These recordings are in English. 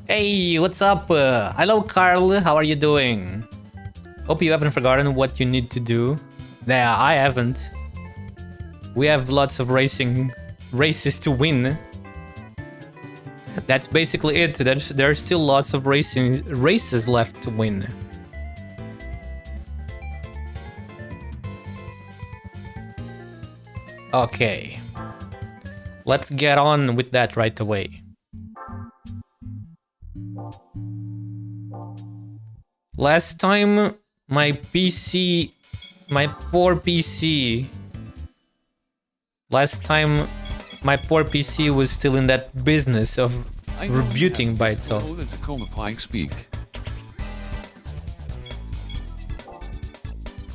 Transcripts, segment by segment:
Hey, what's up? Hello, Carl. How are you doing? Hope you haven't forgotten what you need to do. Yeah, I haven't. We have lots of races to win. That's basically it. There's still lots of races left to win. Okay. Let's get on with that right away. Last time, my poor PC was still in that business of rebooting by itself.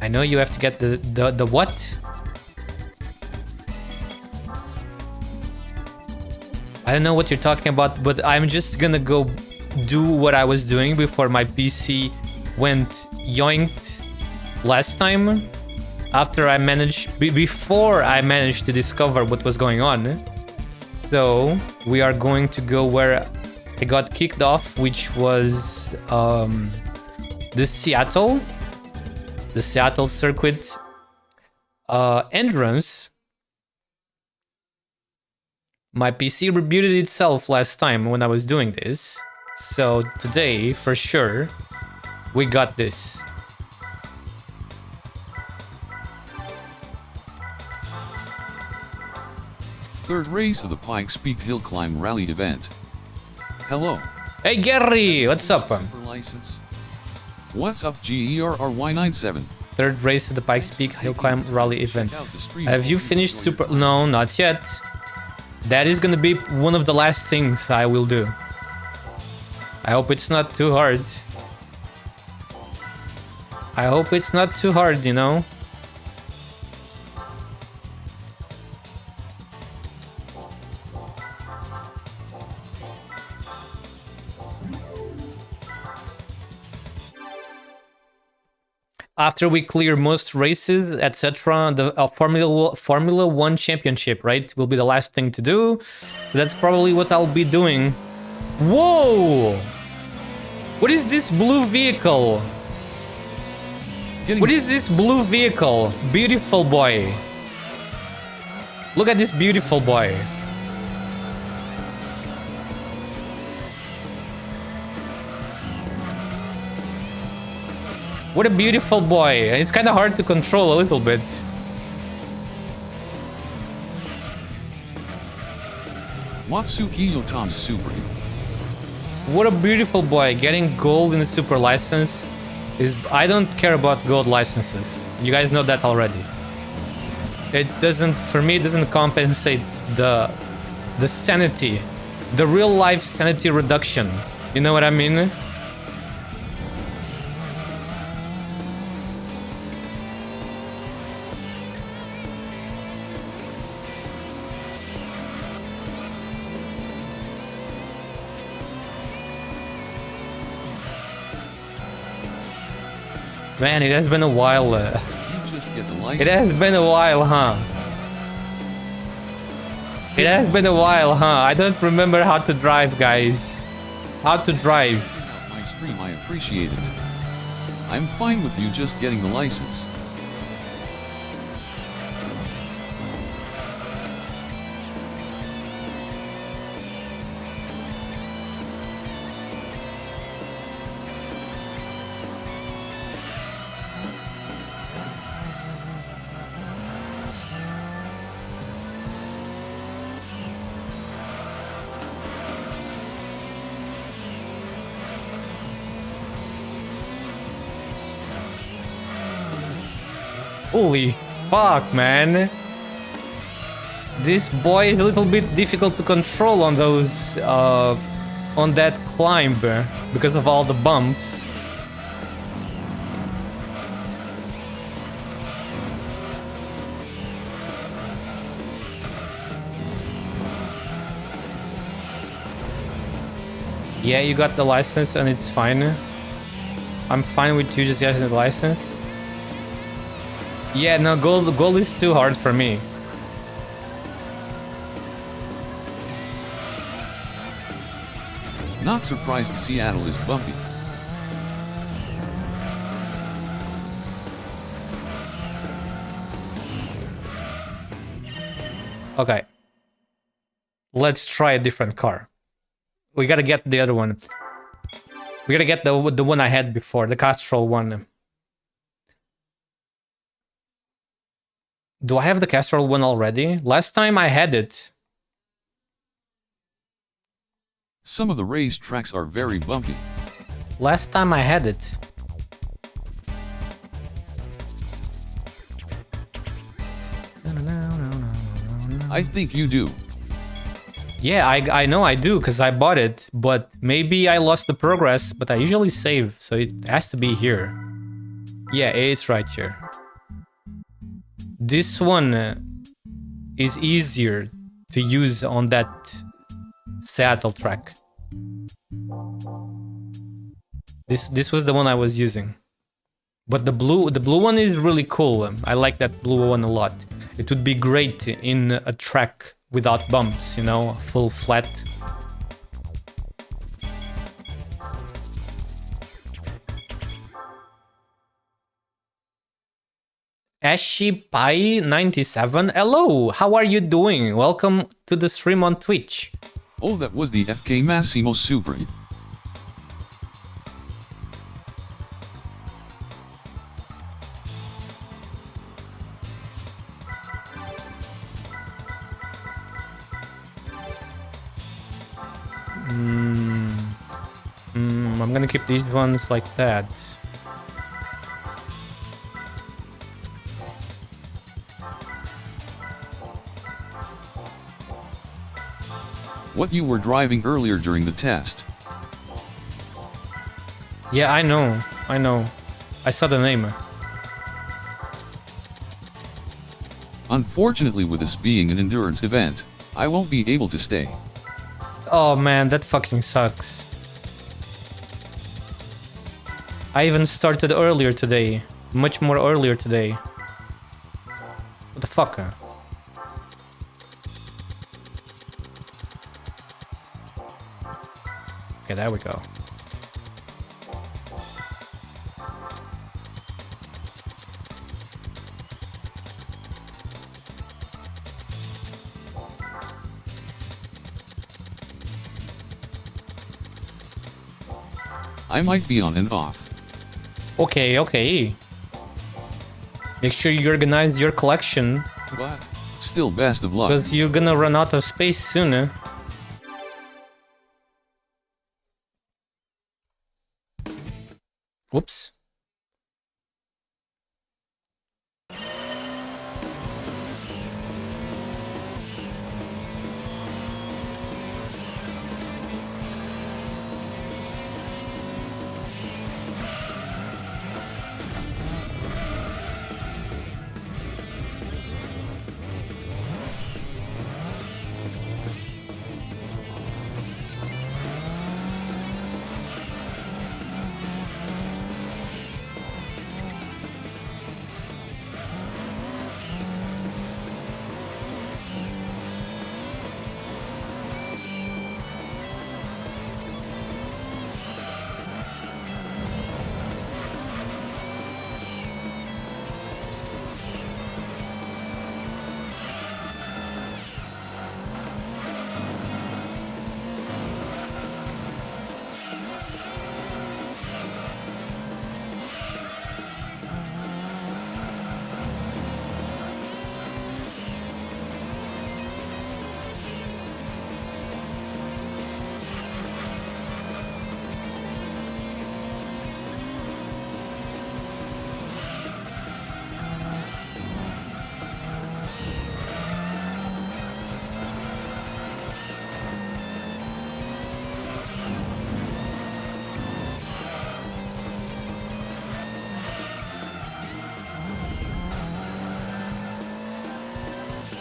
I know you have to get the what? I don't know what you're talking about, but I'm just gonna go do what I was doing before my PC went yoinked last time. Before I managed to discover what was going on. So we are going to go where I got kicked off, which was the Seattle circuit entrance. My PC rebooted itself last time when I was doing this. So today, for sure, we got this. Third race of the Pikes Peak Hill Climb Rally event. Hello. Hey Gary, what's up? License. What's up GERRY97? Third race of the Pikes Peak Hill Climb Rally event. Have you finished Super? No, not yet. That is gonna be one of the last things I will do. I hope it's not too hard. I hope it's not too hard, you know? After we clear most races, etc., the Formula 1 championship, right, will be the last thing to do. So that's probably what I'll be doing. Whoa! What is this blue vehicle? What is this blue vehicle? Beautiful boy. Look at this beautiful boy. What a beautiful boy. It's kind of hard to control a little bit. Watsuki Yotam's Super. What a beautiful boy. Getting gold in the super license is... I don't care about gold licenses. You guys know that already. It doesn't... For me, it doesn't compensate the sanity. The real life sanity reduction. You know what I mean? Man, it has been a while. You just get the license. It has been a while, huh? It has been a while, huh? I don't remember how to drive, guys. How to drive. My stream, I appreciate it. I'm fine with you just getting the license. Holy fuck, man. This boy is a little bit difficult to control on those, on that climb because of all the bumps. Yeah, you got the license and it's fine. I'm fine with you just getting the license. Yeah, no, gold is too hard for me. Not surprised Seattle is bumpy. Okay. Let's try a different car. We gotta get the other one. We gotta get the one I had before, the Castrol one. Do I have the Castrol one already? Last time I had it. Some of the race tracks are very bumpy. Last time I had it. I think you do. Yeah, I know I do, because I bought it, but maybe I lost the progress, but I usually save, so it has to be here. Yeah, it's right here. This one is easier to use on that Seattle track. This was the one I was using. But the blue one is really cool. I like that blue one a lot. It would be great in a track without bumps, you know, full flat. AshiPie97, hello, how are you doing? Welcome to the stream on Twitch. Oh, that was the FK Massimo Supri. I'm gonna keep these ones like that. What you were driving earlier during the test. Yeah, I know. I saw the name. Unfortunately, with this being an endurance event, I won't be able to stay. Oh man, that fucking sucks. I even started earlier today. Much more earlier today. What the fuck? Okay, there we go. I might be on and off. Okay. Make sure you organize your collection. But still, best of luck. Because you're gonna run out of space soon. Whoops.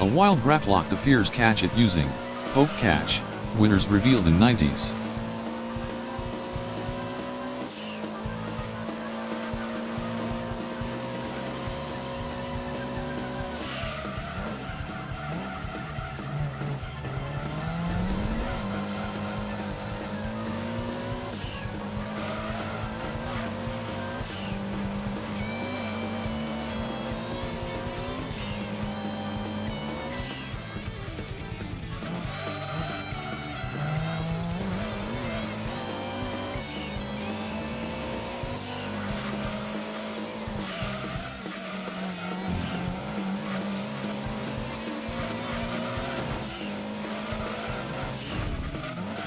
A wild graplock appears catch it using Poke Catch, winners revealed in 90s.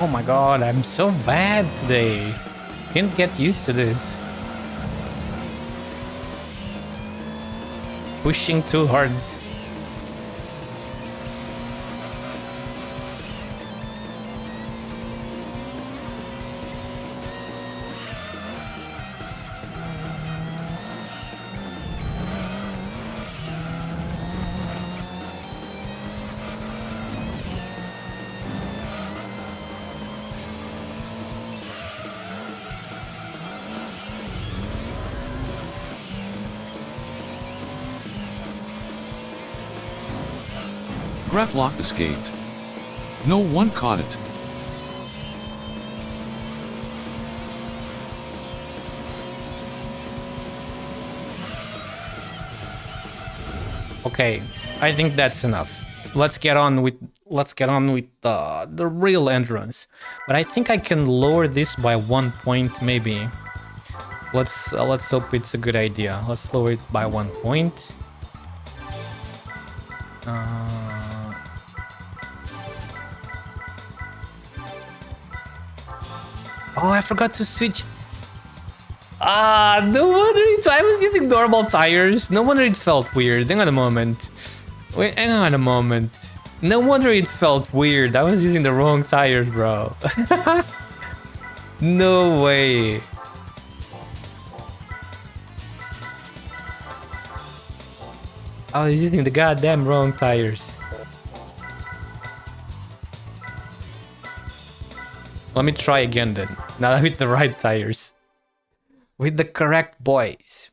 Oh my god, I'm so bad today. Can't get used to this. Pushing too hard. Graplock escaped. No one caught it. Okay, I think that's enough. Let's get on with the real endurance. But I think I can lower this by 1 point maybe. Let's hope it's a good idea. Let's lower it by 1 point. Oh, I forgot to switch. No wonder I was using normal tires. No wonder it felt weird. Hang on a moment. Wait, hang on a moment. No wonder it felt weird. I was using the wrong tires, bro. No way. I was using the goddamn wrong tires. Let me try again then. Now with the right tires. With the correct boys.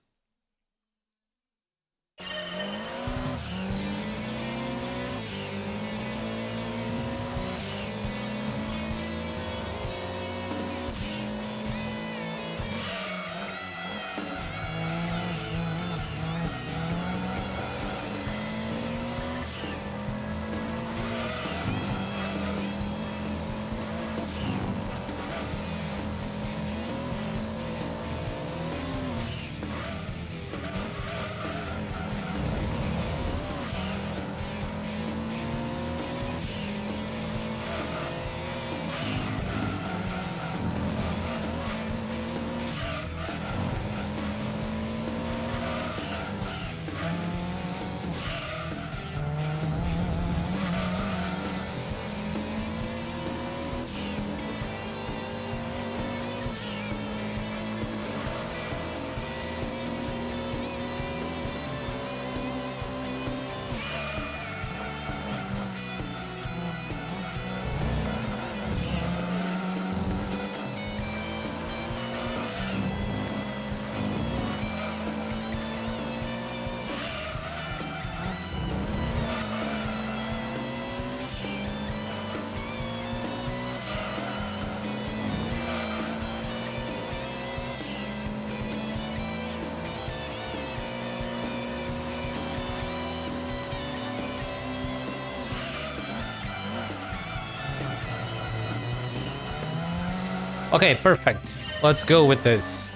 Okay, perfect. Let's go with this.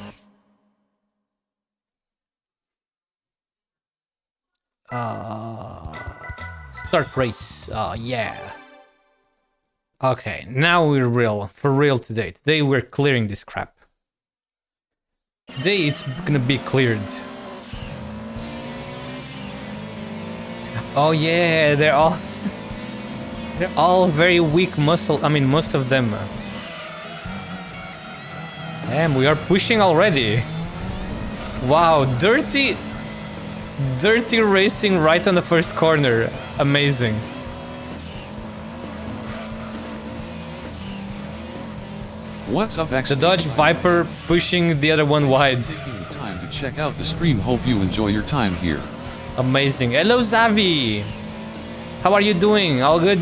Start race. Yeah. Okay, now we're real. For real today. Today we're clearing this crap. Today it's gonna be cleared. Oh yeah, they're all very weak muscle. I mean, most of them. Damn, we are pushing already. Wow, dirty racing right on the first corner. Amazing. What's up, X? The Dodge Viper pushing the other one wide. Taking the time to check out the stream. Hope you enjoy your time here. Amazing. Hello, Zavi. How are you doing? All good?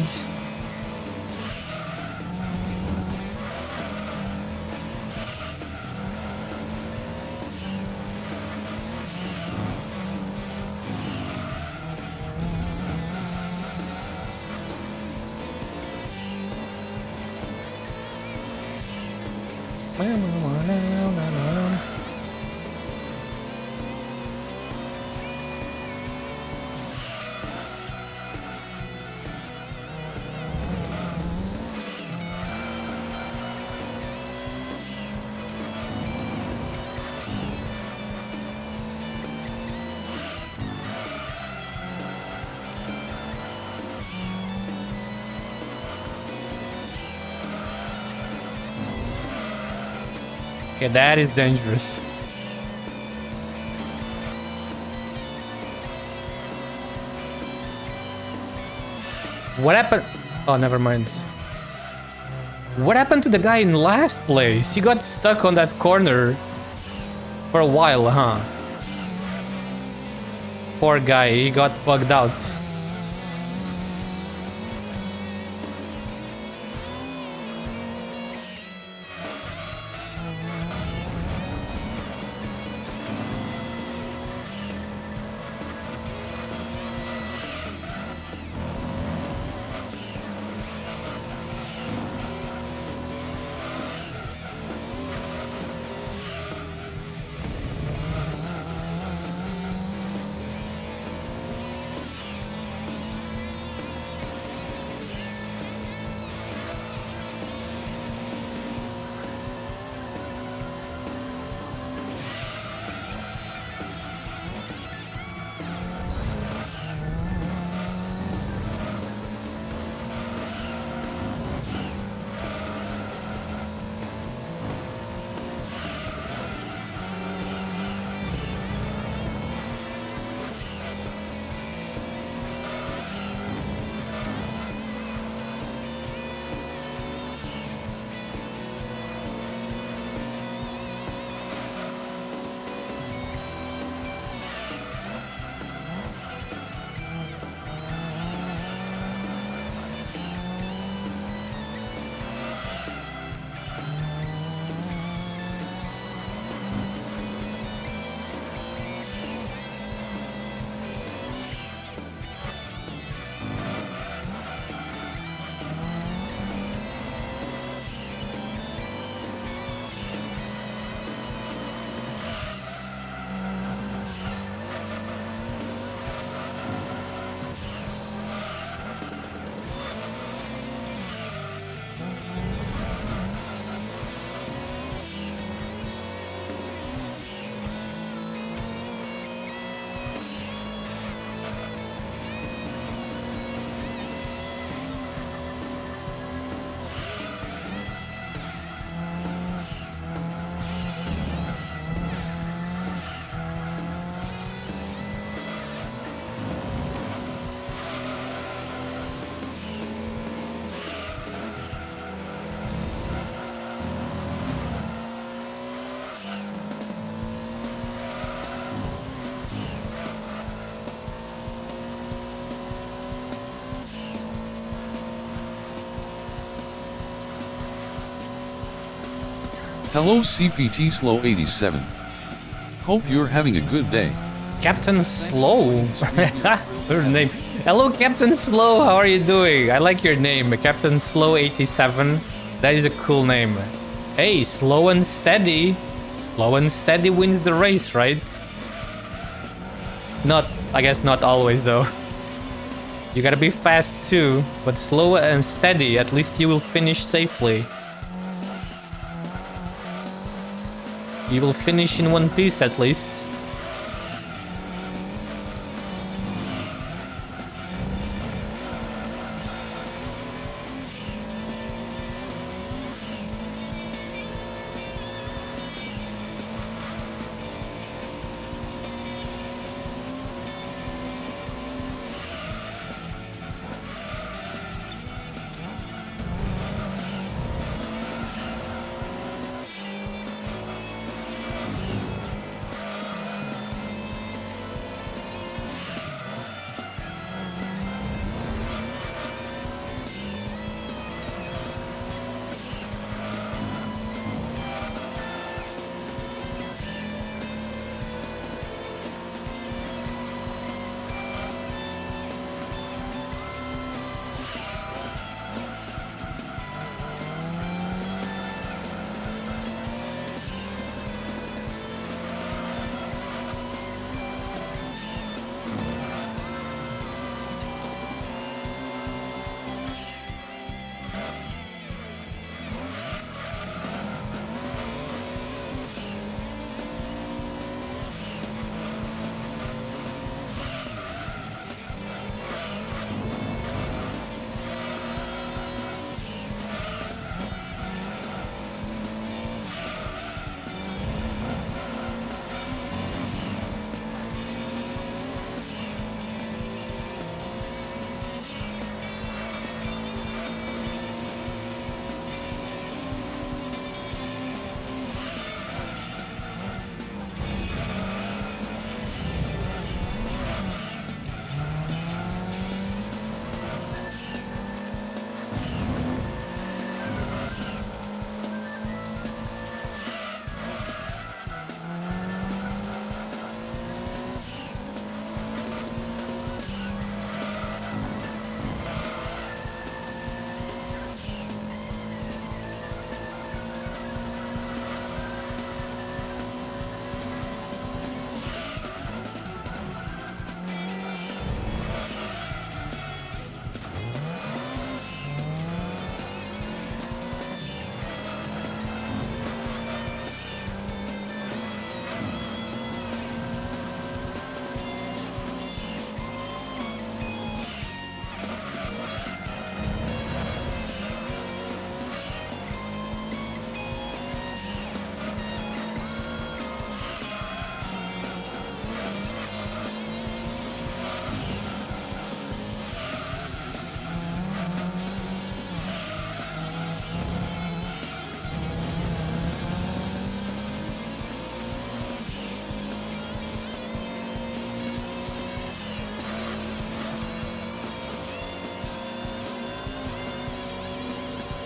Okay, that is dangerous. What happened? Oh, never mind. What happened to the guy in last place? He got stuck on that corner for a while, huh? Poor guy, he got bugged out. Hello CPT Slow 87. Hope you're having a good day. Captain Slow. Her name. Hello, Captain Slow. How are you doing? I like your name, Captain Slow 87. That is a cool name. Hey, slow and steady. Slow and steady wins the race, right? Not, I guess not always though. You gotta be fast too, but slow and steady, at least you will finish safely. You will finish in one piece at least.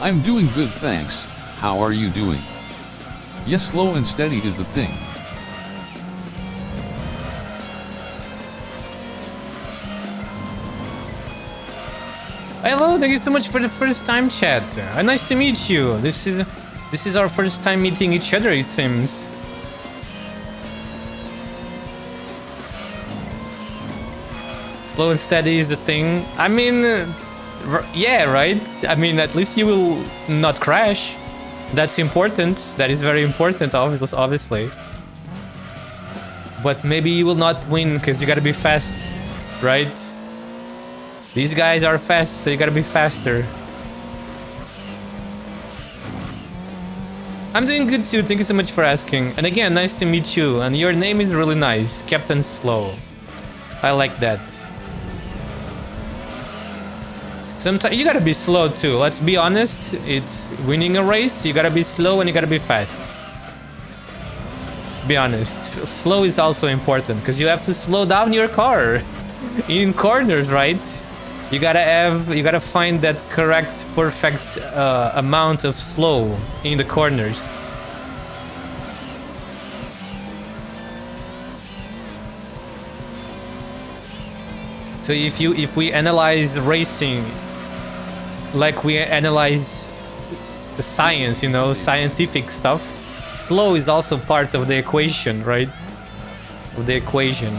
I'm doing good, thanks. How are you doing? Yes, slow and steady is the thing. Hello, thank you so much for the first time chat. Nice to meet you. This is our first time meeting each other, it seems. Slow and steady is the thing. I mean, yeah, right? I mean, at least you will not crash. That's important. That is very important, obviously. But maybe you will not win because you gotta be fast, right? These guys are fast, so you gotta be faster. I'm doing good too, thank you so much for asking. And again, nice to meet you. And your name is really nice, Captain Slow. I like that. Sometimes you gotta be slow too, let's be honest. It's winning a race, you gotta be slow and you gotta be fast. Be honest, slow is also important because you have to slow down your car in corners, right? You gotta find that correct, perfect amount of slow in the corners. So if we analyze racing like we analyze the science, you know, scientific stuff, slow is also part of the equation, right? Of the equation.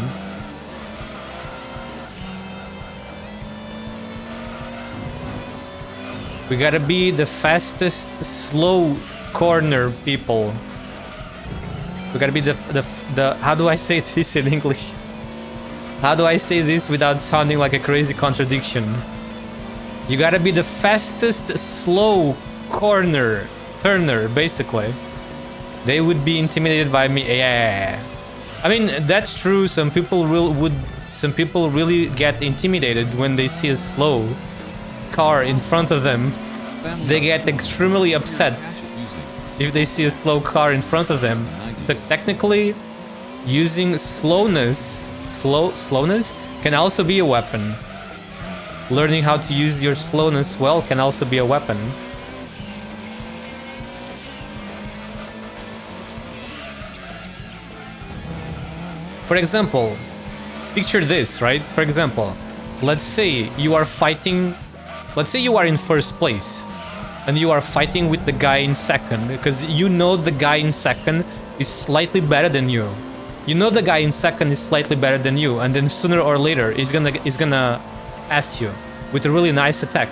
We gotta be the fastest slow corner people. We gotta be the how do I say this in English? How do I say this without sounding like a crazy contradiction? You gotta be the fastest slow turner, basically. They would be intimidated by me. Yeah. I mean, that's true. Some people really get intimidated when they see a slow car in front of them. They get extremely upset if they see a slow car in front of them. But technically, using slowness can also be a weapon. Learning how to use your slowness well can also be a weapon. For example, picture this, right? For example, let's say you are fighting. Let's say you are in first place and you are fighting with the guy in second because you know the guy in second is slightly better than you. You know the guy in second is slightly better than you, and then sooner or later he's gonna pass you with a really nice attack.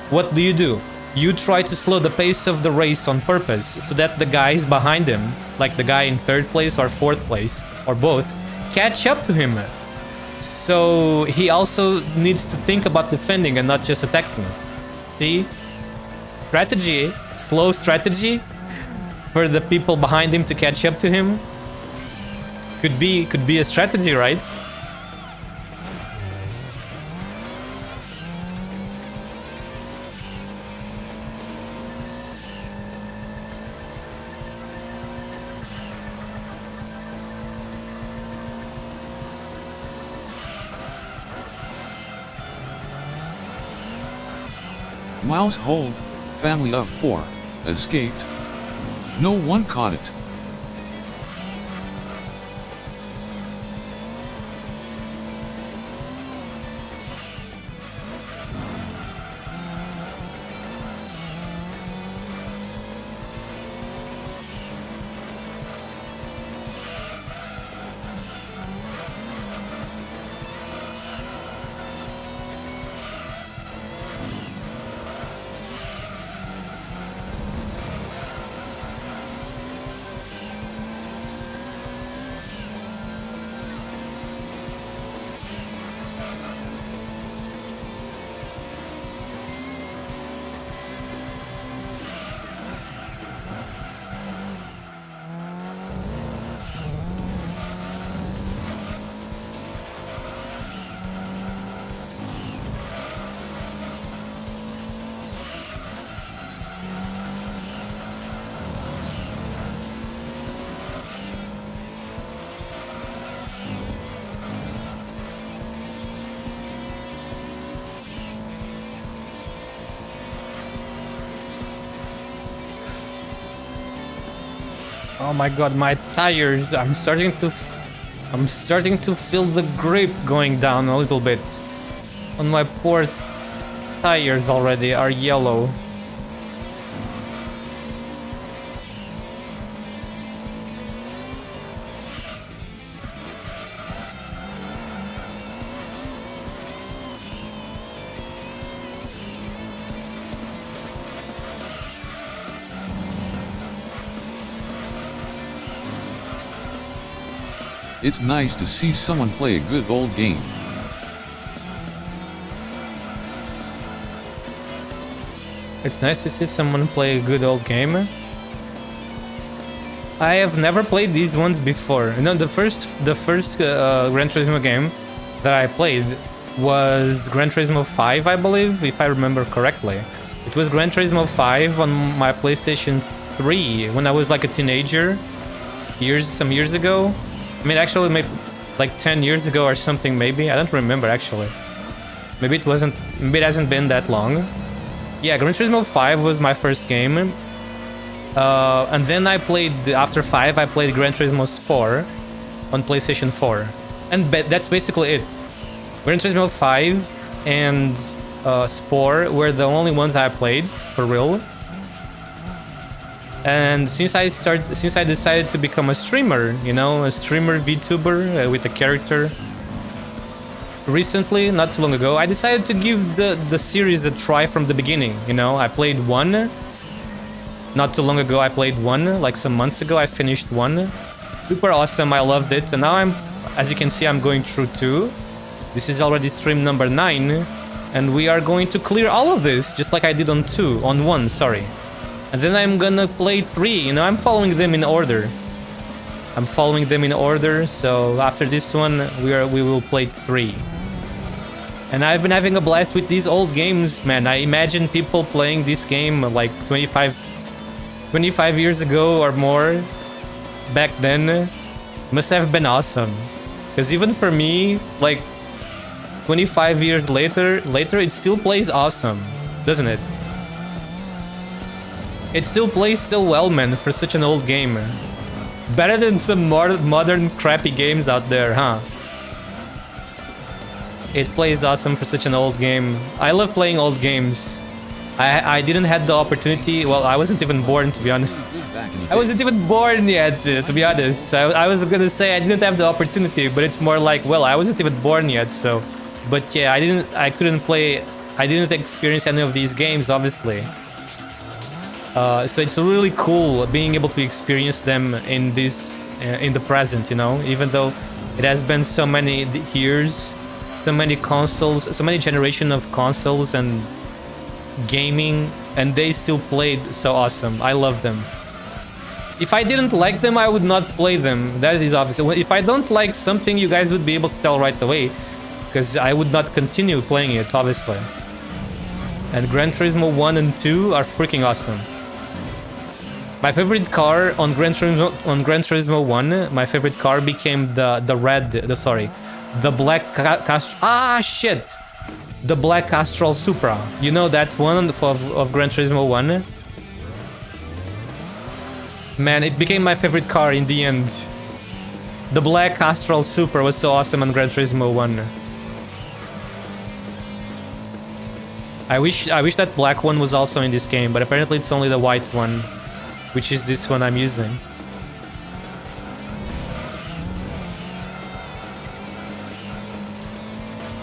What do? You try to slow the pace of the race on purpose so that the guys behind him, like the guy in third place or fourth place or both, catch up to him. So he also needs to think about defending and not just attacking. See? Strategy, slow strategy for the people behind him to catch up to him. Could be a strategy, right? Mouse hold, family of 4, escaped. No one caught it. Oh my god, my tires. I'm starting to feel the grip going down a little bit. On my poor tires already are yellow. It's nice to see someone play a good old game. It's nice to see someone play a good old game. I have never played these ones before. You know, the first Gran Turismo game that I played was Gran Turismo 5, I believe, if I remember correctly. It was Gran Turismo 5 on my PlayStation 3 when I was like a teenager, some years ago. I mean, actually, maybe like 10 years ago or something, maybe. I don't remember, actually. Maybe it hasn't been that long. Yeah, Gran Turismo 5 was my first game. And then after 5, I played Gran Turismo Sport on PlayStation 4. And that's basically it. Gran Turismo 5 and Sport were the only ones I played, for real. And since I decided to become a streamer, you know, a streamer VTuber with a character, recently, not too long ago, I decided to give the series a try from the beginning, you know. I played 1. Not too long ago, I played 1. Like some months ago, I finished 1. Super awesome, I loved it. And now as you can see, I'm going through 2. This is already stream number 9. And we are going to clear all of this, just like I did on 1, sorry. And then I'm gonna play 3, you know, I'm following them in order. So after this one, we will play 3. And I've been having a blast with these old games, man. I imagine people playing this game like 25 years ago or more. Back then, must have been awesome. Because even for me, like 25 years later, it still plays awesome, doesn't it? It still plays so well, man, for such an old game. Better than some modern crappy games out there, huh? It plays awesome for such an old game. I love playing old games. I didn't have the opportunity. Well, I wasn't even born, to be honest. I wasn't even born yet, to be honest. I was gonna say I didn't have the opportunity, but it's more like, well, I wasn't even born yet, so. But yeah, I couldn't play. I didn't experience any of these games, obviously. So it's really cool being able to experience them in the present, you know, even though it has been so many years, so many consoles, so many generation of consoles and gaming, and they still played so awesome. I love them. If I didn't like them, I would not play them. That is obvious. If I don't like something, you guys would be able to tell right away, because I would not continue playing it, obviously. And Gran Turismo 1 and 2 are freaking awesome. My favorite car on Gran Turismo 1, my favorite car became the black the black Castrol Supra. You know that one of Gran Turismo 1? Man, it became my favorite car in the end. The black Castrol Supra was so awesome on Gran Turismo 1. I wish that black one was also in this game, but apparently it's only the white one, which is this one I'm using.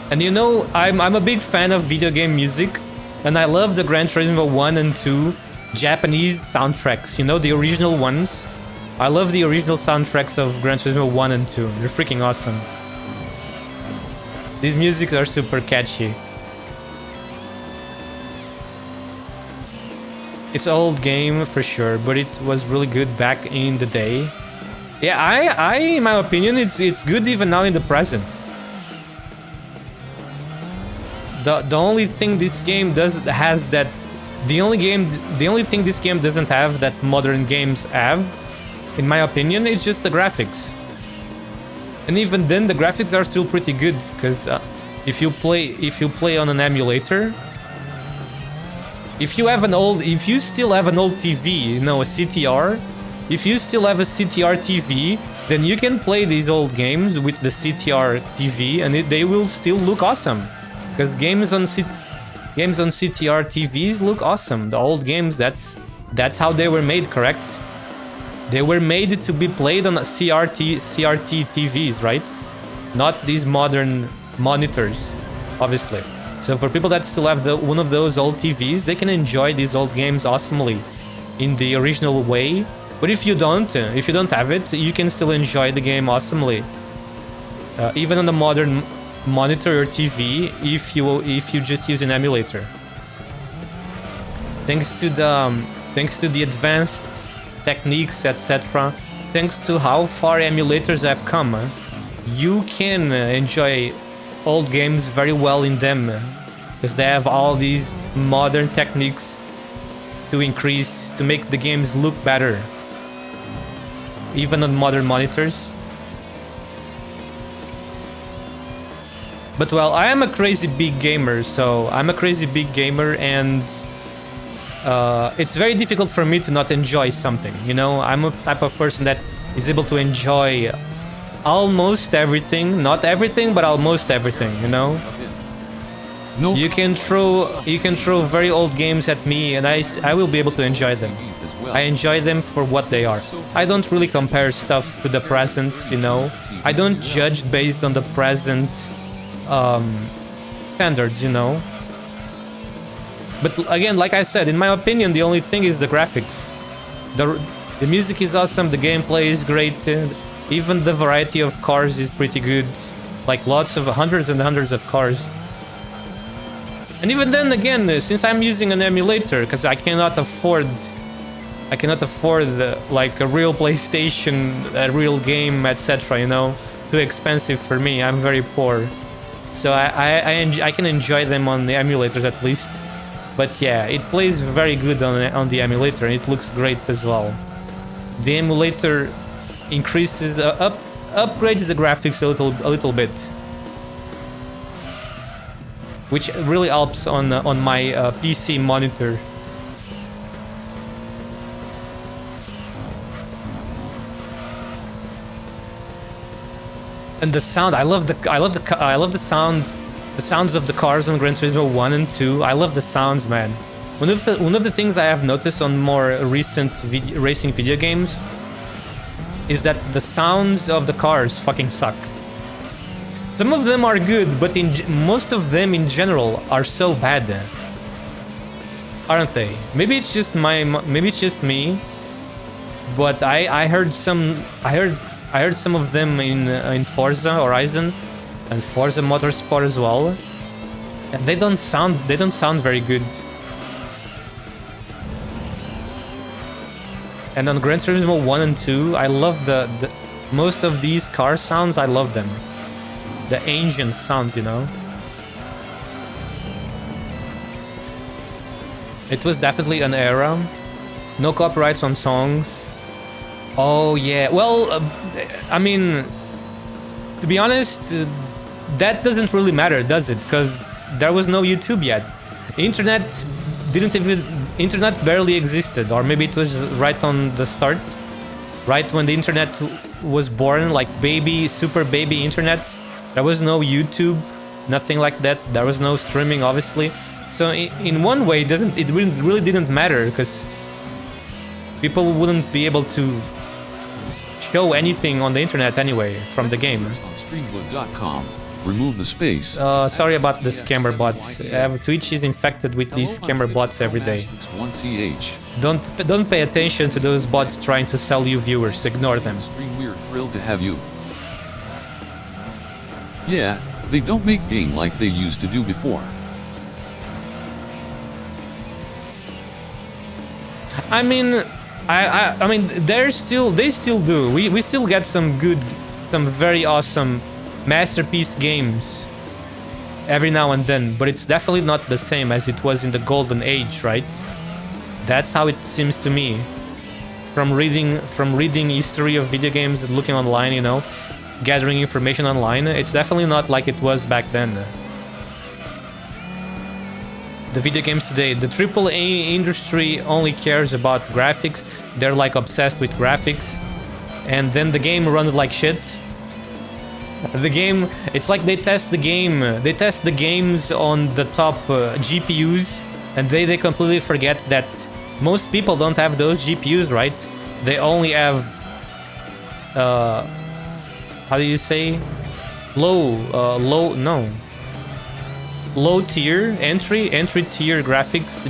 And you know, I'm a big fan of video game music, and I love the Gran Turismo 1 and 2 Japanese soundtracks, you know, the original ones. I love the original soundtracks of Gran Turismo 1 and 2. They're freaking awesome. These musics are super catchy. It's an old game for sure, but it was really good back in the day. Yeah, I in my opinion, it's good even now in the present. The only thing this game has that the only thing this game doesn't have that modern games have, in my opinion, is just the graphics. And even then, the graphics are still pretty good, because if you play on an emulator, if you still have an old TV, you know, a CTR, If you still have a CTR TV, then you can play these old games with the CTR TV, and they will still look awesome. Because games on CTR TVs look awesome. The old games, that's how they were made, correct? They were made to be played on CRT TVs, right? Not these modern monitors, obviously. So for people that still have one of those old TVs, they can enjoy these old games awesomely in the original way. But if you don't have it, you can still enjoy the game awesomely, even on the modern monitor or TV, if you just use an emulator. Thanks to the advanced techniques, etc. Thanks to how far emulators have come, you can enjoy old games very well in them, because they have all these modern techniques to make the games look better, even on modern monitors. But well, I am a crazy big gamer, and it's very difficult for me to not enjoy something, you know? I'm a type of person that is able to enjoy almost everything, not everything, but almost everything, you know? No. You can throw very old games at me, and I will be able to enjoy them. I enjoy them for what they are. I don't really compare stuff to the present, you know? I don't judge based on the present standards, you know? But again, like I said, in my opinion, the only thing is the graphics. The music is awesome, the gameplay is great, even the variety of cars is pretty good. Like lots of hundreds and hundreds of cars. And even then, again, since I'm using an emulator, because I cannot afford like a real PlayStation, a real game, etc. You know, too expensive for me. I'm very poor, so I can enjoy them on the emulators at least. But yeah, it plays very good on the emulator, and it looks great as well. The emulator increases upgrades the graphics a little bit, which really helps on my PC monitor. And the sound, I love the sounds of the cars on Gran Turismo 1 and 2. I love the sounds, man. One of the things I have noticed on more recent racing video games is that the sounds of the cars fucking suck. Some of them are good, but most of them in general are so bad, aren't they? Maybe it's just me, but I heard some of them in Forza Horizon and Forza Motorsport as well, and they don't sound very good. And on Gran Turismo 1 and 2, I love the most of these car sounds. I love them. The engine sounds, you know. It was definitely an era. No copyrights on songs. Oh yeah. Well, I mean, to be honest, that doesn't really matter, does it? Because there was no YouTube yet. Internet barely existed, or maybe it was right on the start, right when the internet was born, like super baby internet. There was no YouTube, nothing like that. There was no streaming, obviously. So in one way, it really didn't matter, because people wouldn't be able to show anything on the internet anyway from the game. Remove the space. Sorry about the scammer bots. Twitch is infected with these scammer bots every day. Don't pay attention to those bots trying to sell you viewers. Ignore them. We're thrilled to have you. Yeah, they don't make game like they used to do before. I mean, I mean, they still do. We still get some very awesome masterpiece games every now and then, but it's definitely not the same as it was in the golden age, right? That's how it seems to me. From reading history of video games and looking online, you know, gathering information online, it's definitely not like it was back then. The video games today, the AAA industry only cares about graphics. They're like obsessed with graphics, and then the game runs like shit. The game, it's like they test the game. They test the games on the top GPUs, and they completely forget that most people don't have those GPUs, right? They only have, how do you say? Low tier, entry tier graphics,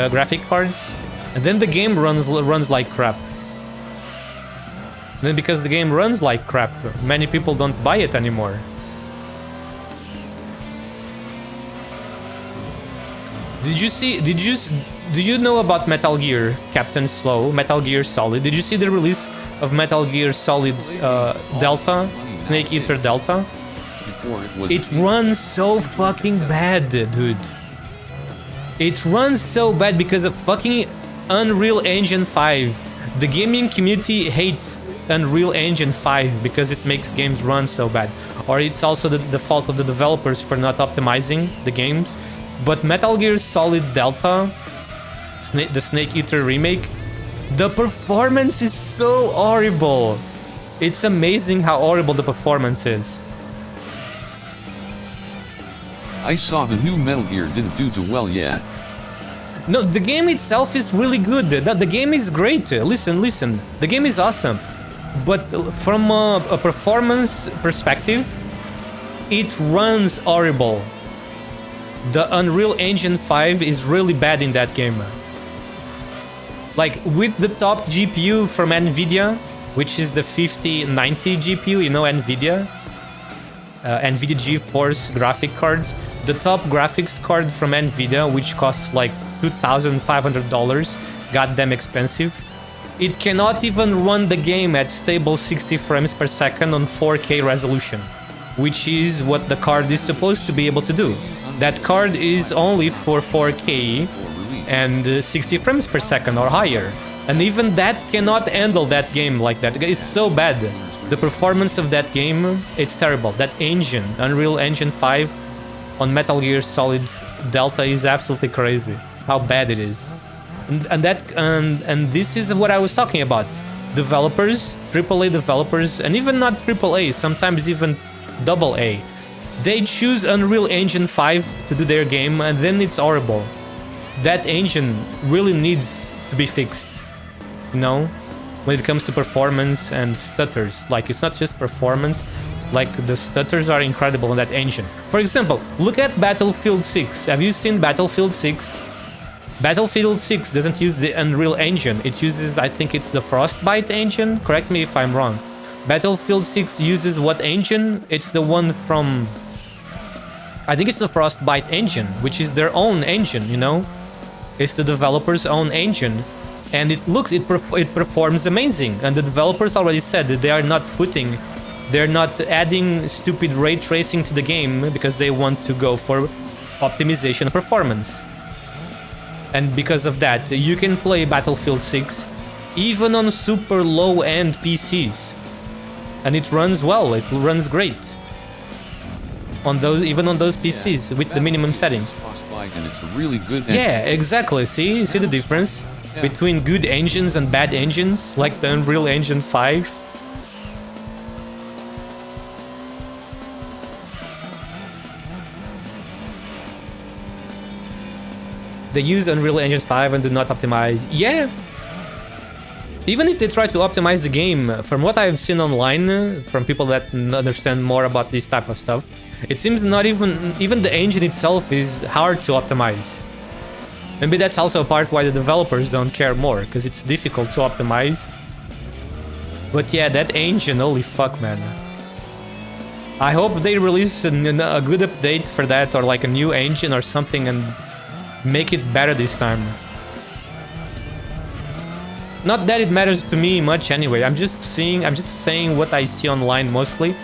graphic cards, and then the game runs like crap. Then because the game runs like crap, many people don't buy it anymore. Did you know about Metal Gear Captain Slow, Metal Gear Solid? Did you see the release of Metal Gear Solid Delta, Snake Eater Delta? It runs so fucking bad, dude. It runs so bad because of fucking Unreal Engine 5. The gaming community hates Unreal Engine 5 because it makes games run so bad. Or it's also the fault of the developers for not optimizing the games. But Metal Gear Solid Delta, the Snake Eater remake, the performance is so horrible. It's amazing how horrible the performance is. I saw the new Metal Gear didn't do too well yet. No, the game itself is really good. The game is great. Listen. The game is awesome. But from a performance perspective, it runs horrible. The Unreal Engine 5 is really bad in that game. Like, with the top GPU from NVIDIA, which is the 5090 GPU, you know NVIDIA? NVIDIA GeForce graphic cards. The top graphics card from NVIDIA, which costs like $2,500, goddamn expensive. It cannot even run the game at stable 60 frames per second on 4K resolution, which is what the card is supposed to be able to do. That card is only for 4K and 60 frames per second or higher. And even that cannot handle that game like that. It's so bad. The performance of that game, it's terrible. That engine, Unreal Engine 5 on Metal Gear Solid Delta is absolutely crazy. How bad it is. And this is what I was talking about. Developers, AAA developers, and even not AAA, sometimes even AA. They choose Unreal Engine 5 to do their game, and then it's horrible. That engine really needs to be fixed, you know? When it comes to performance and stutters. Like, it's not just performance, like the stutters are incredible in that engine. For example, look at Battlefield 6. Have you seen Battlefield 6? Battlefield 6 doesn't use the Unreal Engine. It uses, I think it's the Frostbite engine. Correct me if I'm wrong. Battlefield 6 uses what engine? It's the one from... I think it's the Frostbite engine, which is their own engine, you know? It's the developer's own engine. And it performs amazing. And the developers already said that they're not adding stupid ray tracing to the game because they want to go for optimization and performance. And because of that, you can play Battlefield 6 even on super low-end PCs. And it runs well, it runs great. Even on those PCs with the minimum settings. And it's a really good engine. Yeah, exactly. See the difference between good engines and bad engines, like the Unreal Engine 5. They use Unreal Engine 5 and do not optimize. Yeah. Even if they try to optimize the game, from what I've seen online, from people that understand more about this type of stuff, it seems not even the engine itself is hard to optimize. Maybe that's also a part why the developers don't care more, because it's difficult to optimize. But yeah, that engine, holy fuck, man. I hope they release a good update for that, or like a new engine or something, and make it better this time. Not that it matters to me much anyway. I'm just saying what I see online mostly.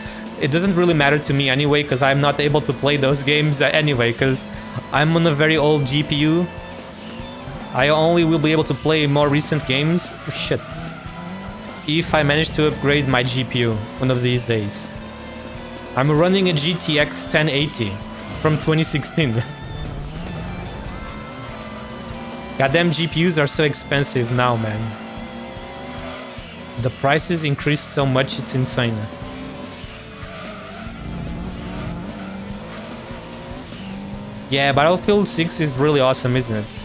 It doesn't really matter to me anyway, because I'm not able to play those games anyway, because I'm on a very old GPU. I only will be able to play more recent games. Oh, shit. If I manage to upgrade my GPU one of these days. I'm running a GTX 1080 from 2016. Goddamn GPUs are so expensive now, man. The prices increased so much, it's insane. Yeah, Battlefield 6 is really awesome, isn't it?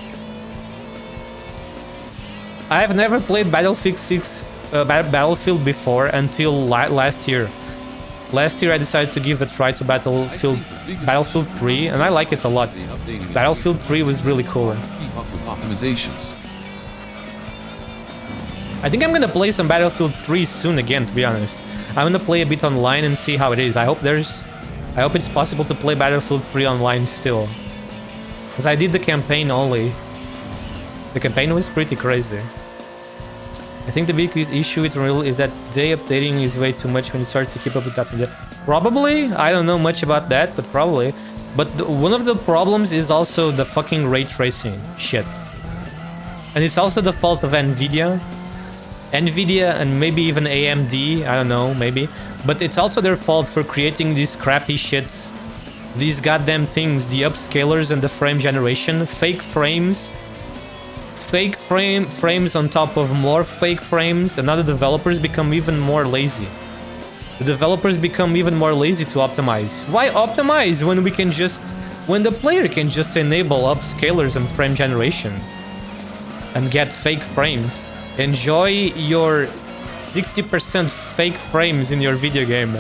I've never played Battlefield 6, Battlefield before until last year. Last year I decided to give a try to Battlefield 3, and I like it a lot. Battlefield 3 was really cool. Keep up with optimizations. I think I'm gonna play some Battlefield 3 soon again, to be honest. I'm gonna play a bit online and see how it is. I hope it's possible to play Battlefield 3 online still. Because I did the campaign only. The campaign was pretty crazy. I think the big issue with Unreal is that day updating is way too much when you start to keep up with that. Probably, I don't know much about that, but probably. But one of the problems is also the fucking ray tracing shit. And it's also the fault of Nvidia and maybe even AMD, I don't know, maybe. But it's also their fault for creating these crappy shits. These goddamn things, the upscalers and the frame generation, fake frames. Fake frames on top of more fake frames, and now the developers become even more lazy. The developers become even more lazy to optimize. Why optimize when the player can just enable upscalers and frame generation and get fake frames? Enjoy your 60% fake frames in your video game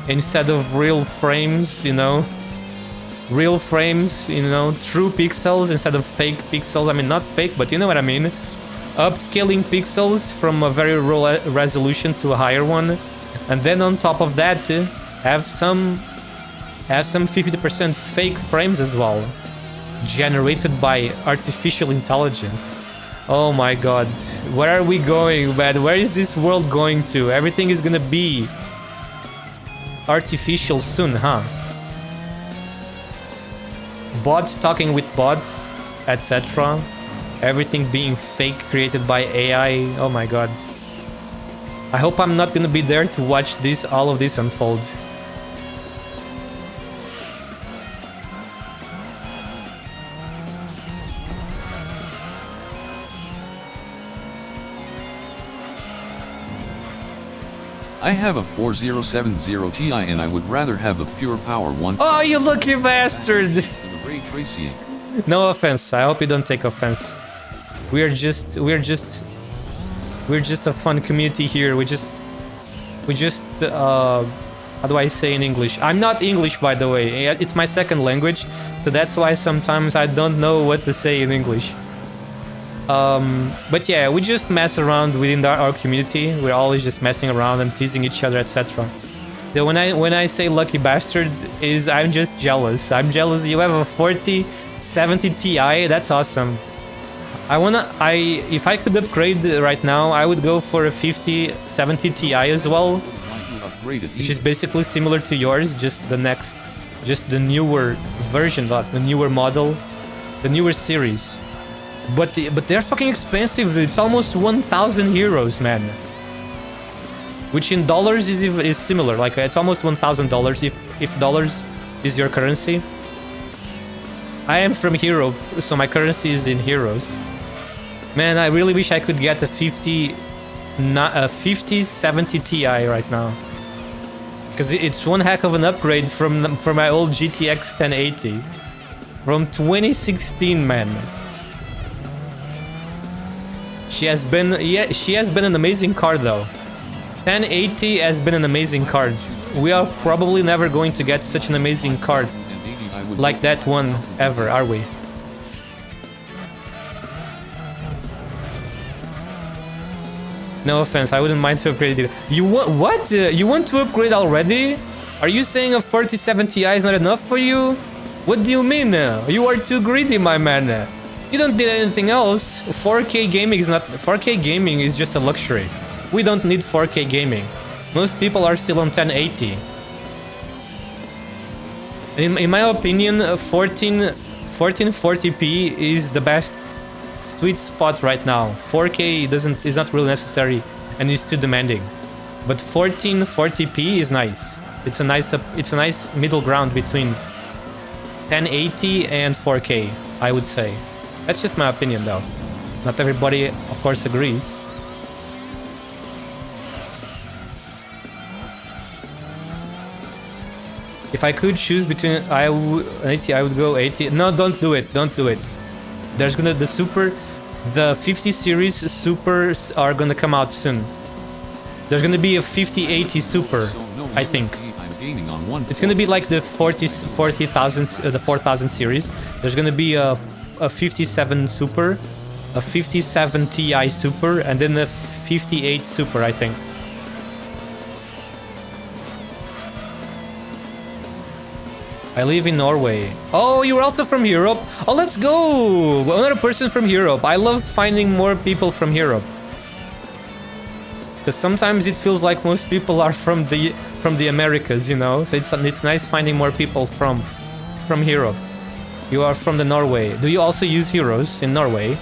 instead of real frames, you know. Real frames, you know, true pixels instead of fake pixels. I mean, not fake, but you know what I mean. Upscaling pixels from a very low resolution to a higher one, and then on top of that, have some 50% fake frames as well, generated by artificial intelligence. Oh my god, where are we going, man? Where is this world going to? Everything is gonna be artificial soon, huh? Bots talking with bots, etc. Everything being fake, created by AI. Oh my god. I hope I'm not gonna be there to watch all of this unfold. I have a 4070 Ti and I would rather have a pure power one. Oh, you lucky bastard! The ray tracing. No offense. I hope you don't take offense. We're just a fun community here. We just how do I say in English? I'm not English, by the way. It's my second language, so that's why sometimes I don't know what to say in English. But yeah, we just mess around within our community. We're always just messing around and teasing each other, etc. So when I say lucky bastard, I'm just jealous. I'm jealous you have a 4070 Ti. That's awesome. If I could upgrade right now, I would go for a 5070 Ti as well, which is basically similar to yours, just the newer version, the newer model, the newer series. But they're fucking expensive. It's almost 1,000 euros, man. Which in dollars is similar. Like, it's almost $1,000 if dollars is your currency. I am from Europe, so my currency is in euros. Man, I really wish I could get a 5070 Ti right now. Because it's one heck of an upgrade from my old GTX 1080. From 2016, man. She has been an amazing card though. 1080 has been an amazing card. We are probably never going to get such an amazing card like that one ever, are we? No offense, I wouldn't mind to upgrade it. You want what? You want to upgrade already? Are you saying a 4070 Ti is not enough for you? What do you mean? You are too greedy, my man. You don't need anything else. 4K gaming is just a luxury. We don't need 4K gaming. Most people are still on 1080. In my opinion, 1440p is the best sweet spot right now. 4K is not really necessary and is too demanding. But 1440p is nice. It's a nice middle ground between 1080 and 4K, I would say. That's just my opinion though. Not everybody, of course, agrees. If I could choose between 80, I would go 80. No, don't do it. Don't do it. There's gonna the 50 series supers are gonna come out soon. There's gonna be a 5080 super, I think. It's gonna be like the 40,000, the 4000 series. There's gonna be a 57 super, a 57 Ti super, and then a 58 super, I think. I live in Norway. Oh, you're also from Europe? Oh, let's go! Another person from Europe. I love finding more people from Europe. Because sometimes it feels like most people are from the Americas, you know? So it's nice finding more people from Europe. You are from the Norway. Do you also use heroes in Norway?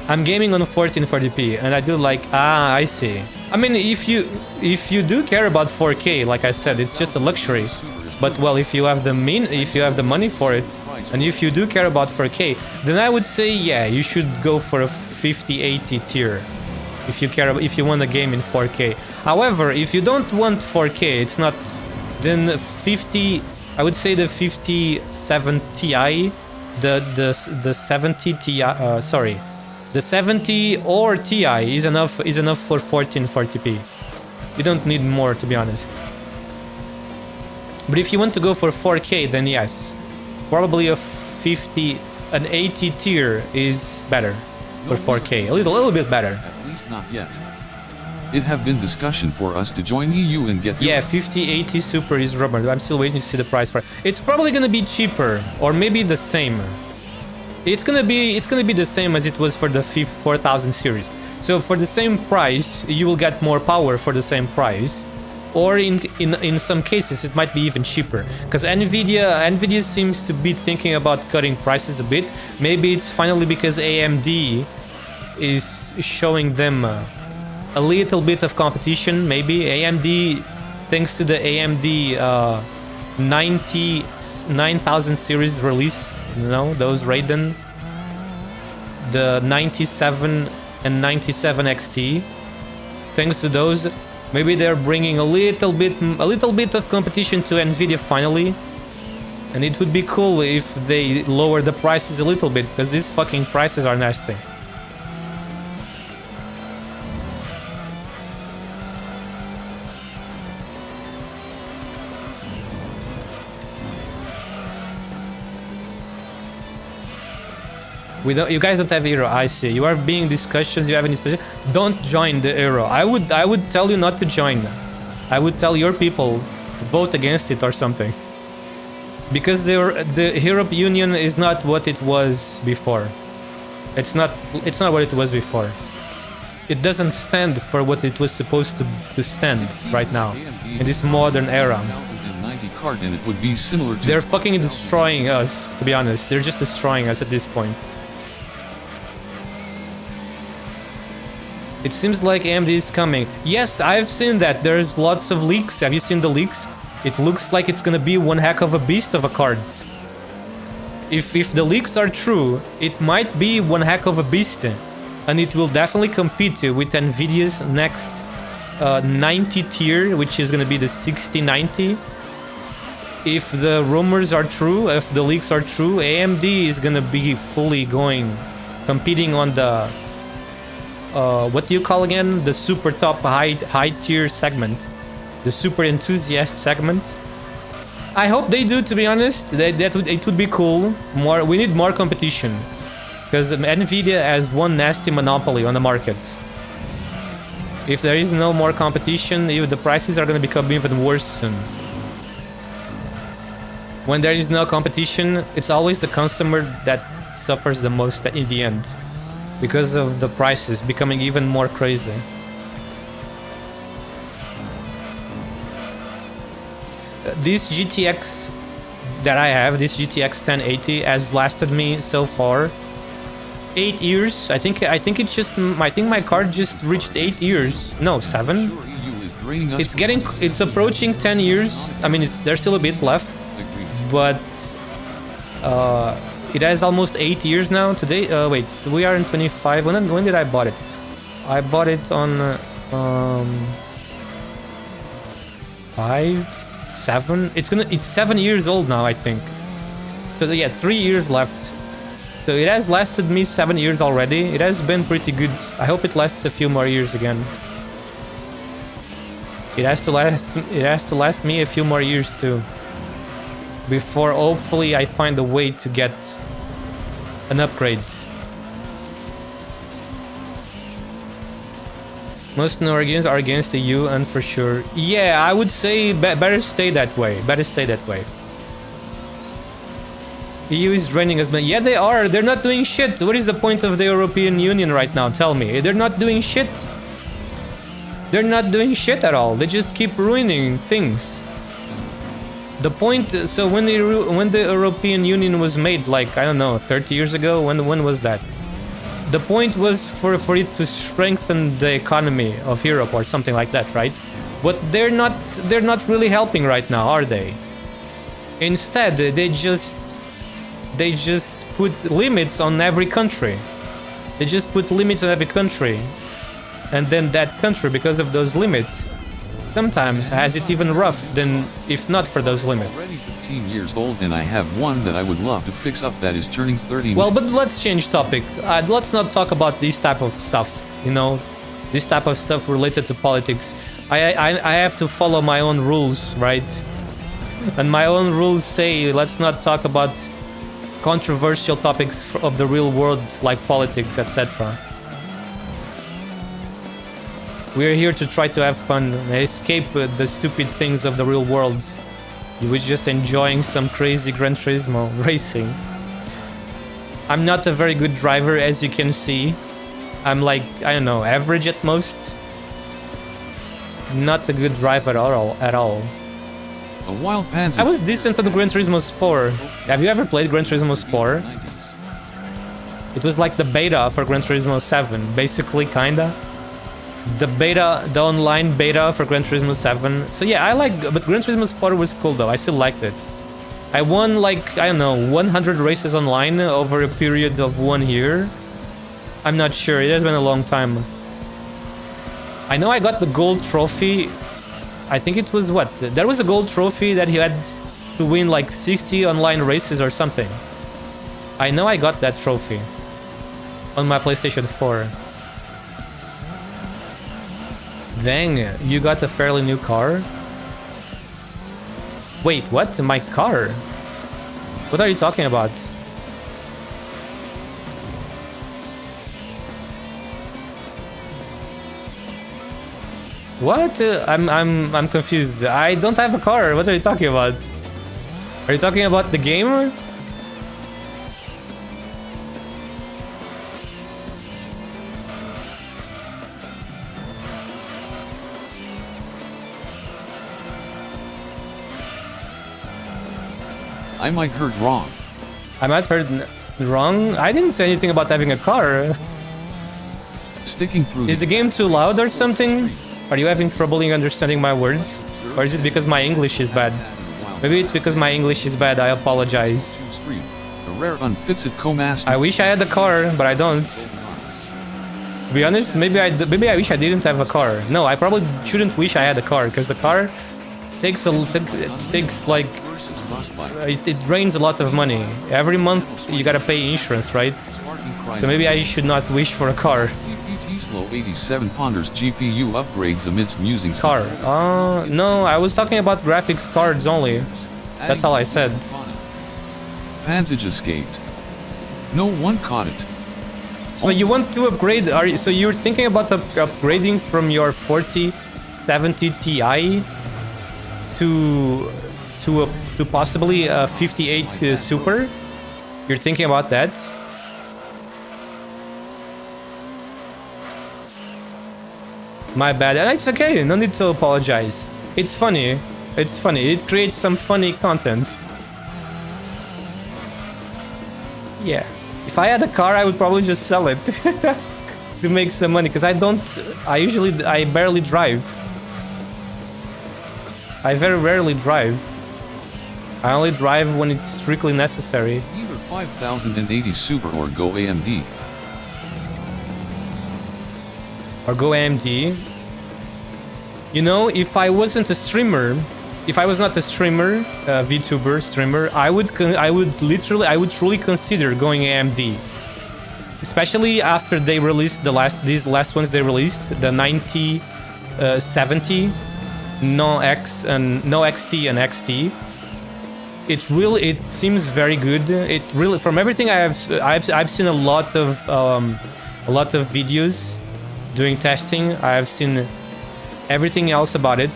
I'm gaming on 1440p, and I do like... Ah, I see. I mean, if you do care about 4K, like I said, it's just a luxury. But well, if you have the money for it, and if you do care about 4K, then I would say yeah, you should go for a 5080 tier. If you want a game in 4K. However, if you don't want 4K, it's not. Then 50. I would say the 57 Ti, the 70 Ti. Sorry. The 70 or Ti is enough for 1440p. You don't need more, to be honest. But if you want to go for 4K, then yes, probably an 80 tier is better for 4K. A little bit better. At least not yet. It have been discussion for us to join EU and get... Yeah, 5080 super is rubber. I'm still waiting to see the price for it. It's probably gonna be cheaper, or maybe the same. It's gonna be the same as it was for the 4000 series. So for the same price, you will get more power for the same price, or in some cases it might be even cheaper. Because Nvidia seems to be thinking about cutting prices a bit. Maybe it's finally because AMD is showing them a little bit of competition. Maybe AMD, thanks to the AMD 9000 series release. You know, those Raiden, the 97 and 97 XT. Thanks to those, maybe they're bringing a little bit of competition to Nvidia finally. And it would be cool if they lower the prices a little bit, because these fucking prices are nasty. You guys don't have hero. I see. You are being discussions. You have any special? Don't join the hero. I would tell you not to join. I would tell your people vote against it or something. Because the Europe Union is not what it was before. It's not what it was before. It doesn't stand for what it was supposed to stand right now in this modern era. And it would be similar to... They're fucking destroying us, to be honest. They're just destroying us at this point. It seems like AMD is coming. Yes, I've seen that. There's lots of leaks. Have you seen the leaks? It looks like it's gonna be one heck of a beast of a card. If the leaks are true, it might be one heck of a beast. And it will definitely compete with Nvidia's next 90 tier, which is gonna be the 6090. If the rumors are true, if the leaks are true, AMD is gonna be fully competing on the what do you call again? The super top high tier segment, the super enthusiast segment. I hope they do, to be honest. It would be cool. We need more competition, because Nvidia has one nasty monopoly on the market. If there is no more competition, the prices are going to become even worse soon. When there is no competition, it's always the consumer that suffers the most in the end, because of the prices becoming even more crazy. This GTX that I have, this GTX 1080, has lasted me so far 8 years. I think my card just reached 8 years. No, 7. It's approaching 10 years. I mean, there's still a bit left, but it has almost 8 years now. Today, wait, we are in 25. When did I bought it? I bought it on 5, 7. It's 7 years old now, I think. So yeah, 3 years left. So it has lasted me 7 years already. It has been pretty good. I hope it lasts a few more years again. It has to last me a few more years too. Before hopefully I find a way to get an upgrade. Most Norwegians are against the EU, and for sure. Yeah, I would say better stay that way. Better stay that way. EU is draining us, but yeah, they are. They're not doing shit. What is the point of the European Union right now? Tell me. They're not doing shit. They're not doing shit at all. They just keep ruining things. The point. So when the European Union was made, like I don't know, 30 years ago. When was that? The point was for it to strengthen the economy of Europe or something like that, right? But they're not really helping right now, are they? Instead, they just put limits on every country. They just put limits on every country. And then that country, because of those limits, sometimes has it even rough than if not for those limits. Already 15 years old, and I have one that I would love to fix up that is turning 30. Well, but let's change topic. Let's not talk about this type of stuff, you know, this type of stuff related to politics. I have to follow my own rules, right? And my own rules say let's not talk about controversial topics of the real world like politics, etc. We're here to try to have fun and escape the stupid things of the real world. You were just enjoying some crazy Gran Turismo racing. I'm not a very good driver, as you can see. I'm like, I don't know, average at most. Not a good driver at all. A wild Panzer. I was decent on Gran Turismo Sport. Have you ever played Gran Turismo Sport? It was like the beta for Gran Turismo 7, basically, kinda. The online beta for Gran Turismo 7. So yeah, but Gran Turismo Sport was cool though. I still liked it. I won like, I don't know, 100 races online over a period of 1 year. I'm not sure. It has been a long time. I know I got the gold trophy. I think it was what? There was a gold trophy that he had to win like 60 online races or something. I know I got that trophy on my PlayStation 4. Dang, you got a fairly new car? Wait, what? My car? What are you talking about? What? I'm confused. I don't have a car. What are you talking about? Are you talking about the game? I might heard wrong. I might heard wrong? I didn't say anything about having a car. Sticking through. Is the game too loud or something? Are you having trouble in understanding my words? Or is it because my English is bad? Maybe it's because my English is bad, I apologize. The rare unfitted co-master. I wish I had a car, but I don't. To be honest, maybe I wish I didn't have a car. No, I probably shouldn't wish I had a car, because the car takes like... It drains a lot of money. Every month you gotta pay insurance, right? So maybe I should not wish for a car. Slow 87 ponders GPU upgrades amidst musings. Car. No, I was talking about graphics cards only. That's all I said. Passage escaped. No one caught it. So you want to upgrade? So you're thinking about upgrading from your 4070 Ti to possibly a 58 Super? You're thinking about that? My bad. And it's okay. No need to apologize. It's funny. It's funny. It creates some funny content. Yeah. If I had a car, I would probably just sell it to make some money. Because I barely drive. I very rarely drive. I only drive when it's strictly necessary. Either 5080 Super or go AMD. or go AMD. You know, if I wasn't a streamer, if I was not a streamer, VTuber streamer, I would truly consider going AMD. Especially after they released these last ones they released, the 9070, no XT and XT. It seems very good. It really, from everything I've seen a lot of videos doing testing. I've seen everything else about it.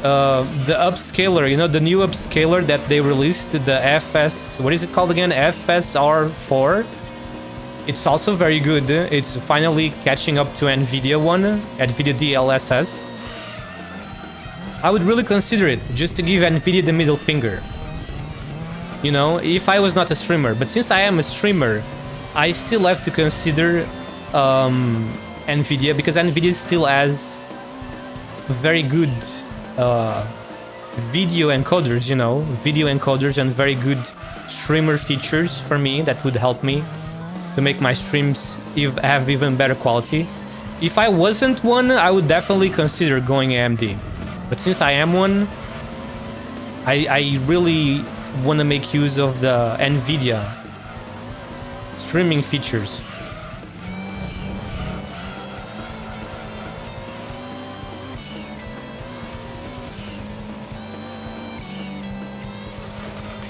The upscaler, you know, the new upscaler that they released, the FS, what is it called again? FSR4. It's also very good. It's finally catching up to NVIDIA one, NVIDIA DLSS. I would really consider it, just to give NVIDIA the middle finger. You know, if I was not a streamer. But since I am a streamer, I still have to consider NVIDIA, because NVIDIA still has very good video encoders, you know, video encoders and very good streamer features for me that would help me to make my streams have even better quality. If I wasn't one, I would definitely consider going AMD. But since I am one, I really want to make use of the NVIDIA streaming features.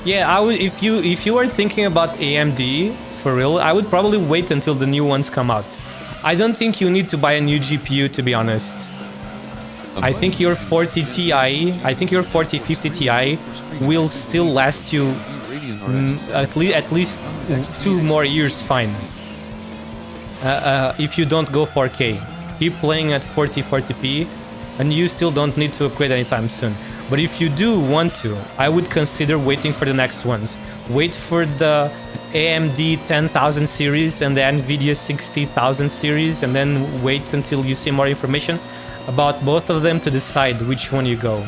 Yeah, I would, if you are thinking about AMD for real, I would probably wait until the new ones come out. I don't think you need to buy a new GPU, to be honest. I think your 4050 Ti will still last you at least 2 more years fine. If you don't go 4K. Keep playing at 4040p and you still don't need to upgrade anytime soon. But if you do want to, I would consider waiting for the next ones. Wait for the AMD 10,000 series and the NVIDIA 60,000 series, and then wait until you see more information about both of them to decide which one you go.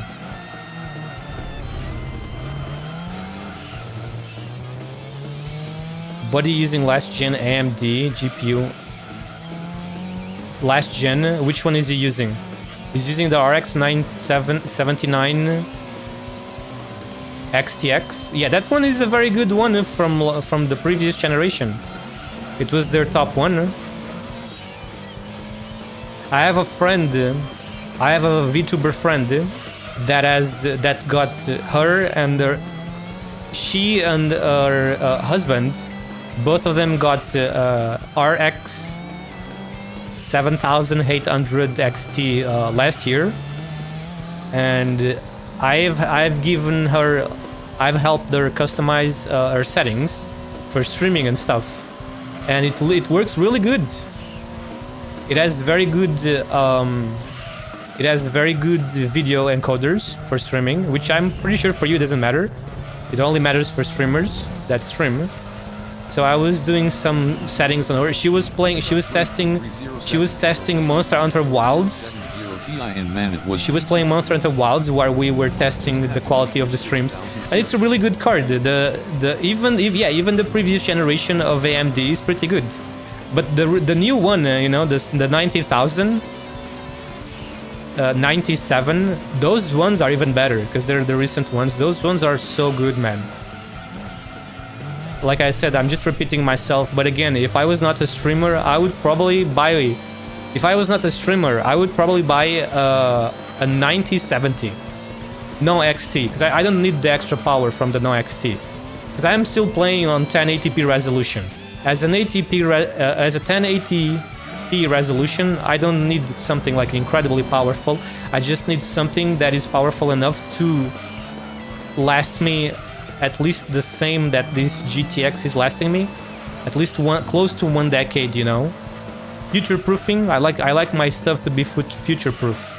Buddy using last gen AMD GPU. Last gen, which one is he using? He's using the RX 979 XTX. Yeah, that one is a very good one from the previous generation. It was their top one. I have a friend, I have a VTuber friend that got her and she and her husband, both of them got RX 7800 XT last year, and I've helped her customize her settings for streaming and stuff, and it works really good. It has very good video encoders for streaming, which I'm pretty sure for you doesn't matter. It only matters for streamers that stream. So I was doing some settings on her. She was testing Monster Hunter Wilds. She was playing Monster Hunter Wilds while we were testing the quality of the streams, and it's a really good card. Even the previous generation of AMD is pretty good, but the new one, you know, the 90,000, 97, those ones are even better because they're the recent ones. Those ones are so good, man. Like I said, I'm just repeating myself, but again, if I was not a streamer, I would probably buy a 9070 no XT, because I don't need the extra power from the no XT, because I'm still playing on 1080p resolution. As a 1080p resolution, I don't need something like incredibly powerful. I just need something that is powerful enough to last me at least the same that this GTX is lasting me, at least close to 1 decade, you know. Future-proofing, I like my stuff to be future-proof.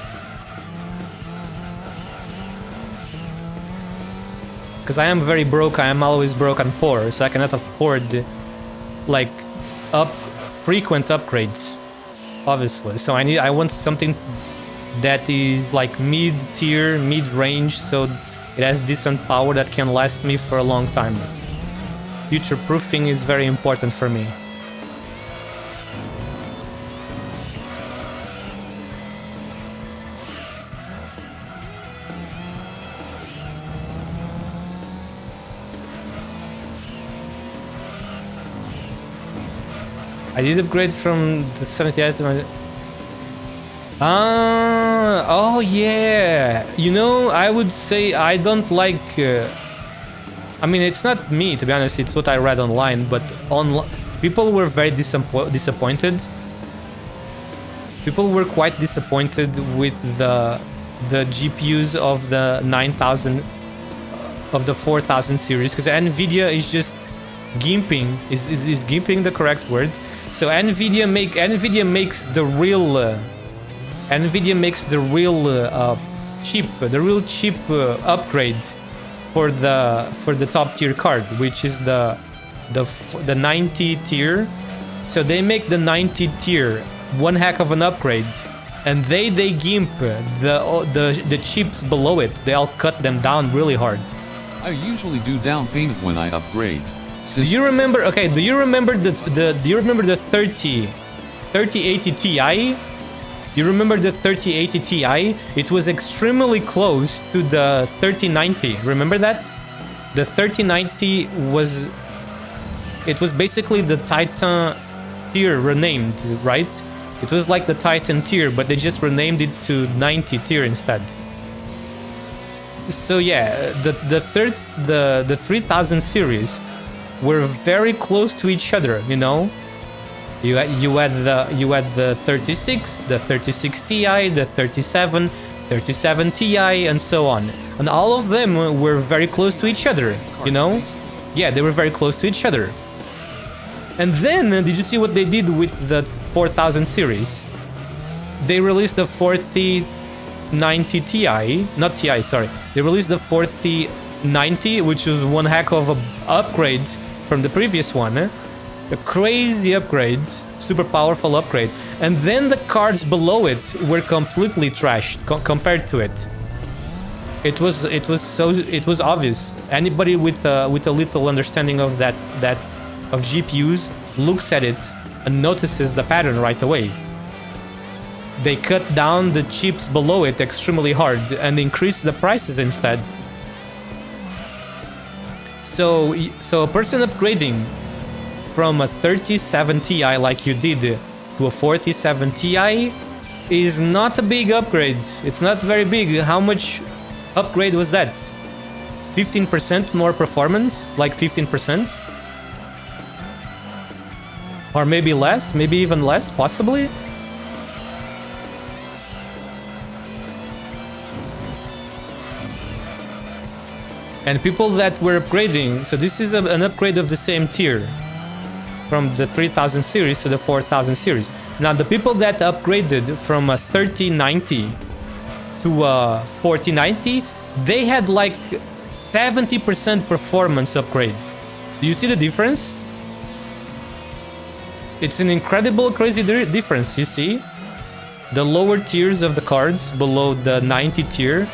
Because I am very broke, I am always broke and poor, so I cannot afford like frequent upgrades, obviously. So I want something that is like mid-tier, mid-range, so it has decent power that can last me for a long time. Future-proofing is very important for me. I did upgrade from the 78 to my... oh yeah. You know, I would say I don't like... I mean, it's not me, to be honest. It's what I read online, but people were very disappointed. People were quite disappointed with the GPUs of the 9000, of the 4000 series, because Nvidia is just gimping. Is gimping the correct word? So Nvidia makes the real cheap upgrade for the top tier card, which is the 90 tier. So they make the 90 tier one heck of an upgrade, and they gimp the chips below it. They'll cut them down really hard. I usually do down payment when I upgrade. Do you remember? Okay, do you remember the 3080 Ti? You remember the 3080 Ti? It was extremely close to the 3090. Remember that? The 3090 was... It was basically the Titan tier renamed, right? It was like the Titan tier, but they just renamed it to 90 tier instead. So yeah, the 3000 series were very close to each other, you know? You had the 36, the 36 Ti, the 37 Ti, and so on. And all of them were very close to each other, you know? Yeah, they were very close to each other. And then, did you see what they did with the 4000 series? They released the 4090 Ti, not Ti, sorry. They released the 4090, which was one heck of an upgrade from the previous one. A crazy upgrade, super powerful upgrade. And then the cards below it were completely trashed compared to it. It was obvious. Anybody with a little understanding of that of GPUs looks at it and notices the pattern right away. They cut down the chips below it extremely hard and increased the prices instead. So a person upgrading from a 37 Ti like you did to a 47 Ti is not a big upgrade. It's not very big. How much upgrade was that? 15% more performance? Like 15%? Or maybe less? Maybe even less, possibly? And people that were upgrading, so this is an upgrade of the same tier from the 3000 series to the 4000 series. Now the people that upgraded from a 3090 to a 4090, they had like 70% performance upgrade. Do you see the difference? It's an incredible, crazy difference, you see? The lower tiers of the cards below the 90 tier,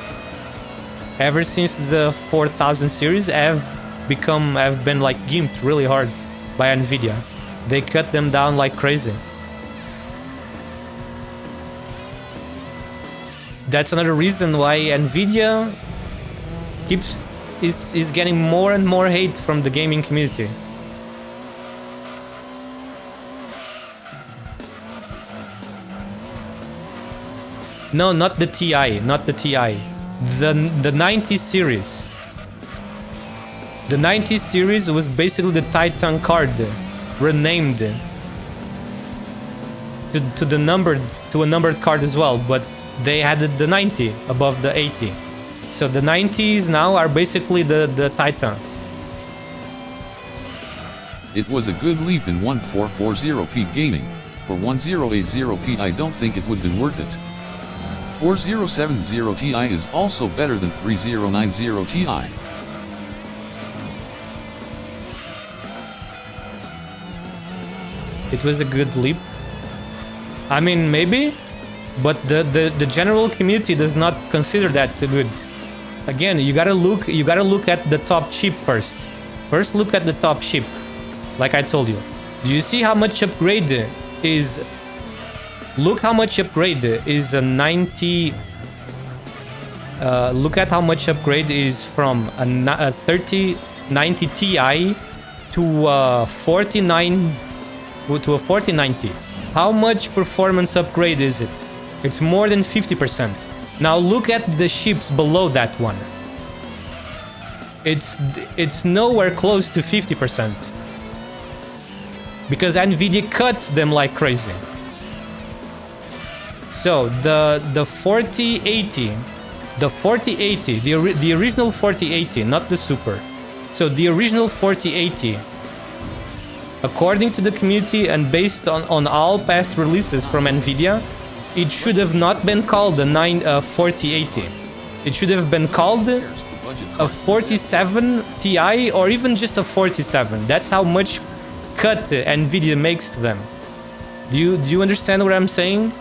ever since the 4000 series, have been like gimped really hard by Nvidia. They cut them down like crazy. That's another reason why Nvidia is getting more and more hate from the gaming community. No, not the Ti, not the Ti. The 90 series. The 90 series was basically the Titan card renamed to a numbered card as well, but they added the 90 above the 80. So the 90s now are basically the Titan. It was a good leap in 1440p gaming. For 1080p I don't think it would have been worth it. 4070 Ti is also better than 3090 Ti. It was a good leap. I mean, maybe, but the general community does not consider that good. Again, you gotta look at the top chip first. First, look at the top chip, like I told you. Do you see how much upgrade is? Look how much upgrade is a 90. Look at how much upgrade is from a 3090 Ti to 4090 to a 4090. How much performance upgrade is it? It's more than 50%. Now look at the chips below that one. It's nowhere close to 50%. Because Nvidia cuts them like crazy. So the 4080, the original 4080, not the Super. So the original 4080, according to the community and based on all past releases from Nvidia, it should have not been called a 4080. It should have been called a 47 Ti or even just a 47. That's how much cut Nvidia makes to them. Do you understand what I'm saying?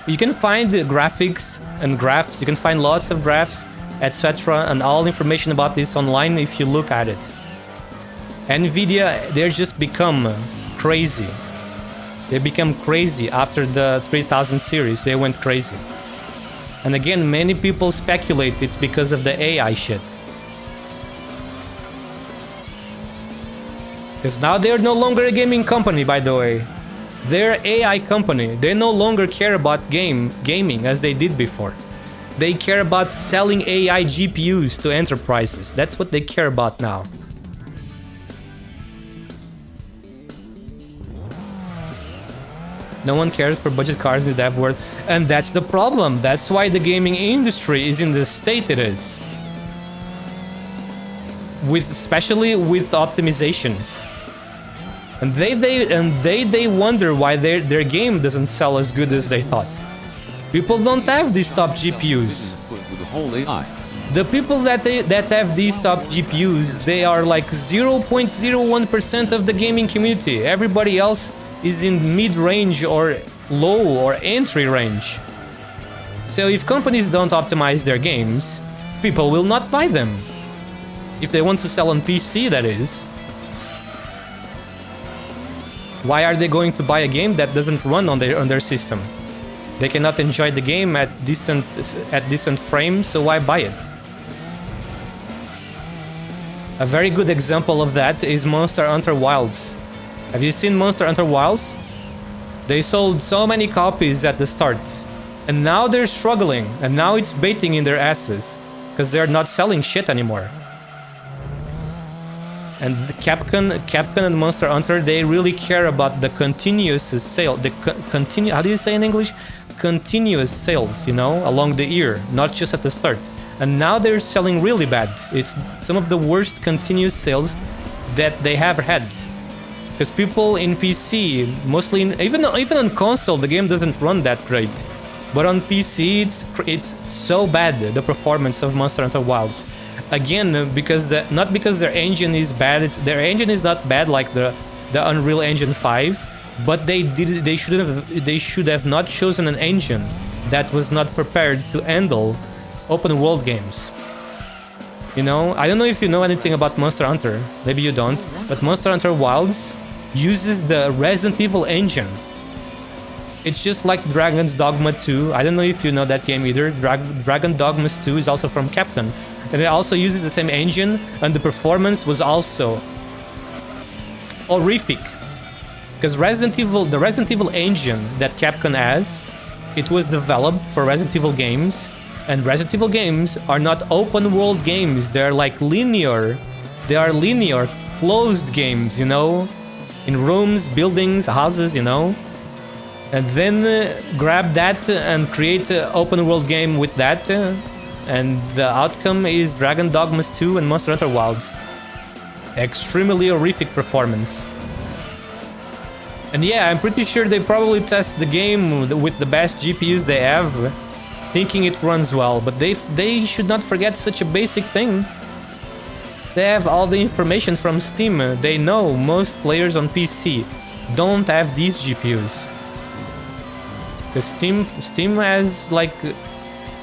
You can find the graphics and graphs. You can find lots of graphs, etc., and all information about this online if you look at it. Nvidia, they just become crazy. They become crazy after the 3000 series. They went crazy. And again, many people speculate it's because of the AI shit. Because now they're no longer a gaming company, by the way. They're an AI company. They no longer care about gaming as they did before. They care about selling AI GPUs to enterprises. That's what they care about now. No one cares for budget cards in the dev world. And that's the problem. That's why the gaming industry is in the state it is. Especially with optimizations. And they wonder why their game doesn't sell as good as they thought. People don't have these top GPUs. The people that have these top GPUs, they are like 0.01% of the gaming community. Everybody else is in mid-range or low or entry range. So if companies don't optimize their games, people will not buy them. If they want to sell on PC, that is. Why are they going to buy a game that doesn't run on their system? They cannot enjoy the game at decent frames, so why buy it? A very good example of that is Monster Hunter Wilds. Have you seen Monster Hunter Wilds? They sold so many copies at the start, and now they're struggling, and now it's baiting in their asses, because they're not selling shit anymore. And Capcom and Monster Hunter, they really care about the continuous sale, how do you say in English? Continuous sales, you know, along the year, not just at the start. And now they're selling really bad. It's some of the worst continuous sales that they have had. Because people in PC, mostly, even on console, the game doesn't run that great. But on PC, it's so bad, the performance of Monster Hunter Wilds. Again, not because their engine is bad. Their engine is not bad like the Unreal Engine 5, but they should have not chosen an engine that was not prepared to handle open world games. You know, I don't know if you know anything about Monster Hunter. Maybe you don't, but Monster Hunter Wilds uses the Resident Evil engine. It's just like Dragon's Dogma 2. I don't know if you know that game either. Dragon Dogma 2 is also from Capcom. And it also uses the same engine, and the performance was also horrific. Because the Resident Evil engine that Capcom has, it was developed for Resident Evil games, and Resident Evil games are not open world games. They're like linear. They are linear, closed games, you know, in rooms, buildings, houses, you know. And then grab that and create an open world game with that. And the outcome is Dragon Dogma 2 and Monster Hunter Wilds. Extremely horrific performance. And yeah, I'm pretty sure they probably test the game with the best GPUs they have, thinking it runs well. But they should not forget such a basic thing. They have all the information from Steam. They know most players on PC don't have these GPUs. Because Steam has like...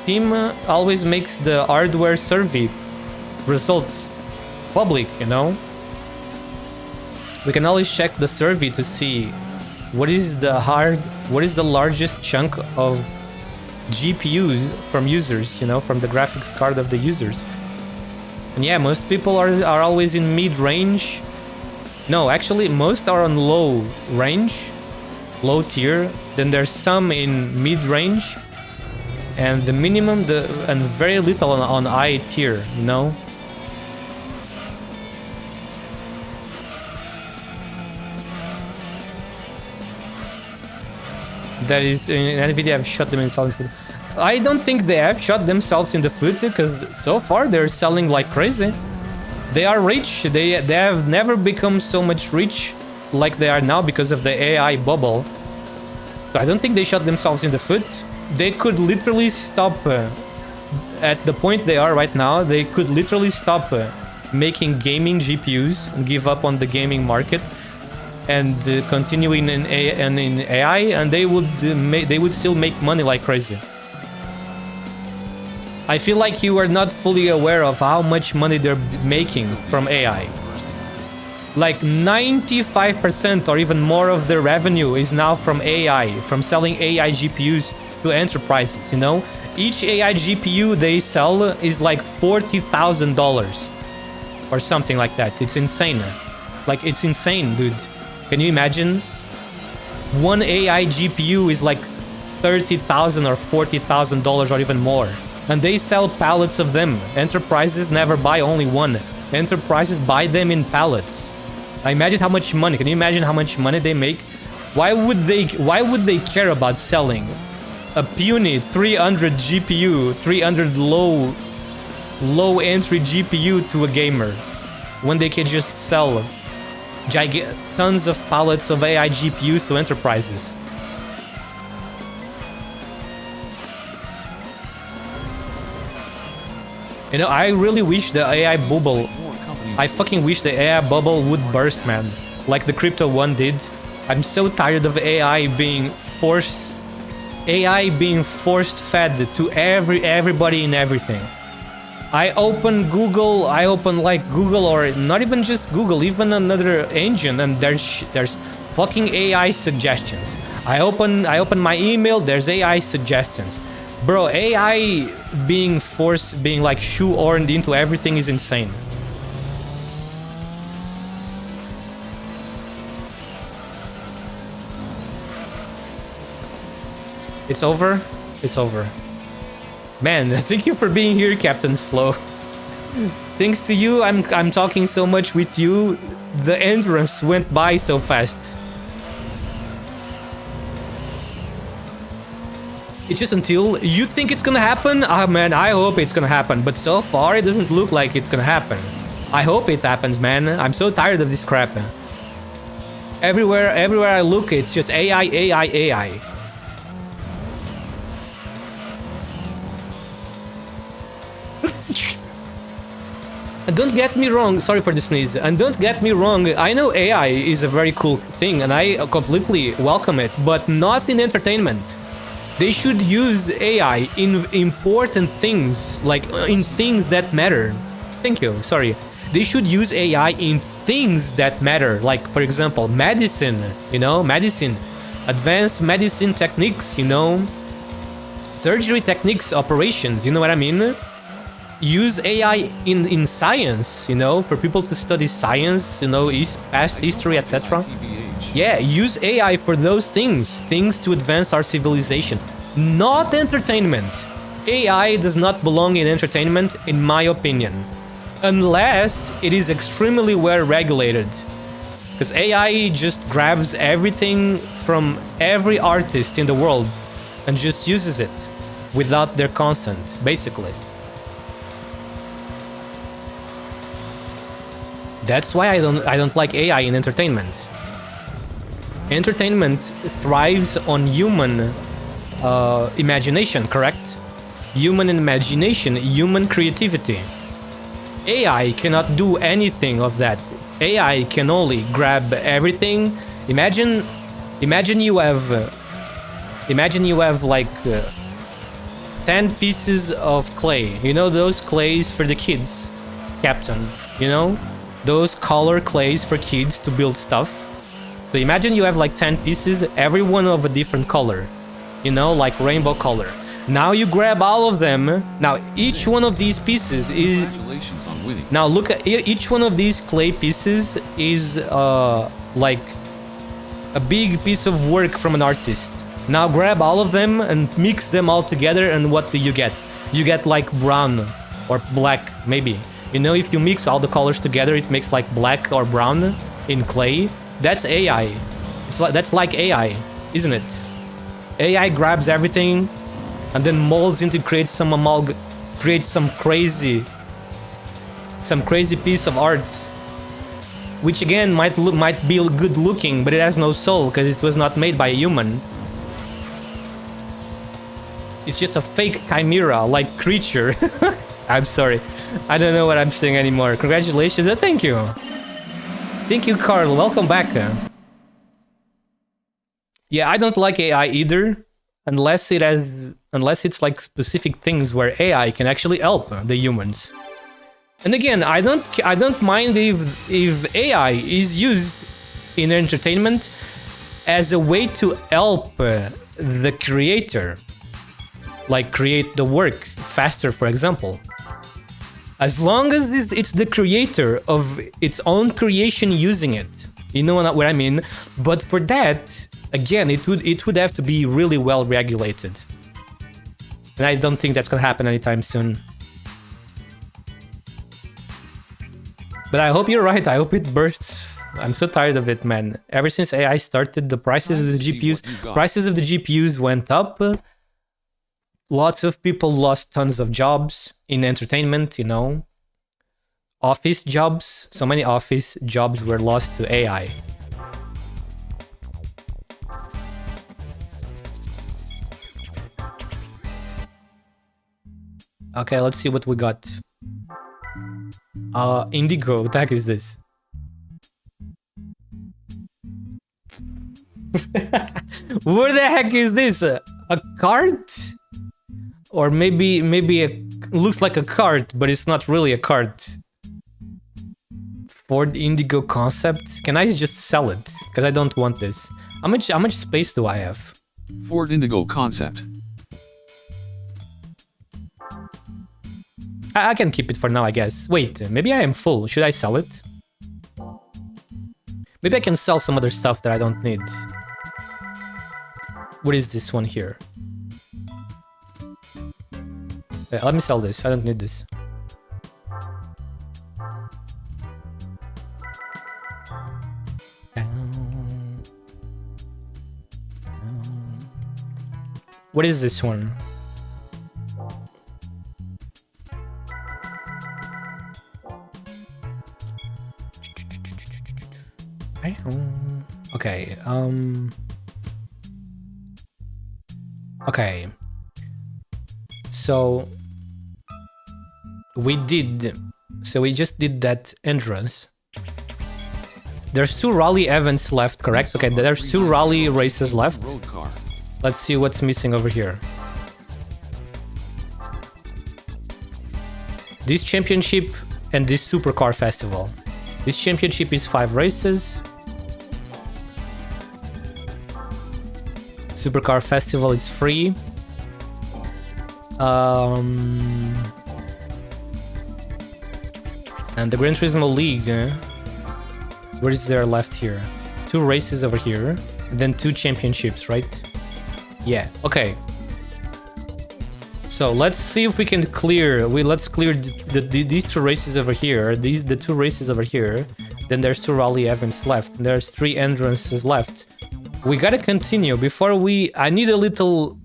Steam always makes the hardware survey results public, you know? We can always check the survey to see what is the largest chunk of GPU from users, you know, from the graphics card of the users. And yeah, most people are always in mid-range No, actually, most are on low range, low tier. Then there's some in mid range, and the minimum, and very little on high tier. You know. That is, in NVIDIA have shot themselves in the foot. I don't think they have shot themselves in the foot, because so far they're selling like crazy. They are rich. They have never become so much rich like they are now because of the AI bubble. So I don't think they shot themselves in the foot. They could literally stop at the point they are right now. They could literally stop making gaming GPUs and give up on the gaming market and continuing in AI, and they would still make money like crazy. I feel like you are not fully aware of how much money they're making from AI. Like 95% or even more of their revenue is now from AI, from selling AI GPUs to enterprises, you know? Each AI GPU they sell is like $40,000 or something like that. It's insane. Like, it's insane, dude. Can you imagine? One AI GPU is like $30,000 or $40,000 or even more. And they sell pallets of them. Enterprises never buy only one. Enterprises buy them in pallets. I imagine how much money. Can you imagine how much money they make? Why would they care about selling a puny 300 GPU, 300 low entry GPU to a gamer when they can just sell tons of pallets of AI GPUs to enterprises? You know, I really wish the AI bubble... I fucking wish the AI bubble would burst, man. Like the crypto one did. I'm so tired of AI being force-fed to everybody in everything. I open Google, like Google, or not even just Google, even another engine, and there's fucking AI suggestions. I open my email, there's AI suggestions. Bro, AI being like shoehorned into everything is insane. It's over? It's over. Man, thank you for being here, Captain Slow. Thanks to you, I'm talking so much with you. The entrance went by so fast. It's just until you think it's gonna happen. Ah, man, I hope it's gonna happen. But so far, it doesn't look like it's gonna happen. I hope it happens, man. I'm so tired of this crap. Everywhere I look, it's just AI, AI, AI. And don't get me wrong, sorry for the sneeze, and don't get me wrong, I know AI is a very cool thing and I completely welcome it, but not in entertainment. They should use AI in important things, like in things that matter. Thank you, sorry. They should use AI in things that matter, like, for example, medicine, you know, medicine, advanced medicine techniques, you know, surgery techniques, operations, you know what I mean? Use AI in science, you know, for people to study science, you know, past history, etc. Yeah, use AI for those things to advance our civilization, not entertainment. AI does not belong in entertainment, in my opinion, unless it is extremely well regulated. Because AI just grabs everything from every artist in the world and just uses it without their consent, basically. That's why I don't like AI in entertainment. Entertainment thrives on human imagination, correct? Human imagination, human creativity. AI cannot do anything of that. AI can only grab everything. Imagine you have like 10 pieces of clay. You know those clays for the kids, Captain, you know? Those color clays for kids to build stuff. So imagine you have like 10 pieces, every one of a different color, you know, like rainbow color. Now you grab all of them. Now each one of these pieces is winning. Now look at each one of these clay pieces is like a big piece of work from an artist. Now grab all of them and mix them all together, and what do you get? You get like brown or black, maybe. You know, if you mix all the colors together, it makes like black or brown in clay. That's AI. That's like AI, isn't it? AI grabs everything and then molds into create some crazy piece of art, which again might be good looking, but it has no soul because it was not made by a human. It's just a fake chimera like creature. I'm sorry, I don't know what I'm saying anymore. Congratulations. Thank you, Carl. Welcome back. Yeah, I don't like AI either, unless it's like specific things where AI can actually help the humans. And again, I don't mind if AI is used in entertainment as a way to help the creator, like create the work faster, for example. As long as it's the creator of its own creation using it, you know what I mean. But for that, again, it would have to be really well regulated, and I don't think that's gonna happen anytime soon. But I hope you're right. I hope it bursts. I'm so tired of it, man. Ever since AI started, the prices of the GPUs went up. Lots of people lost tons of jobs in entertainment, you know. Office jobs. So many office jobs were lost to AI. Okay, let's see what we got. Indigo, what the heck is this? What the heck is this? A cart? Or maybe looks like a cart, but it's not really a cart. Ford Indigo concept? Can I just sell it? Because I don't want this. How much space do I have? Ford Indigo concept. I can keep it for now, I guess. Wait, maybe I am full. Should I sell it? Maybe I can sell some other stuff that I don't need. What is this one here? Wait, let me sell this. I don't need this. What is this one? Okay, okay. So we just did that entrance. There's 2 rally events left, correct? Okay, there's 2 rally races left. Let's see what's missing over here. This championship and this supercar festival. This championship is 5 races. Supercar festival is free. And the GRAN TURISMO League, what is there left here? 2 races over here, and then 2 championships, right? Yeah, okay. So let's see if we can clear. Let's clear these 2 races over here. The 2 races over here. Then there's 2 rally events left. And there's 3 entrances left. We gotta continue before we. I need a little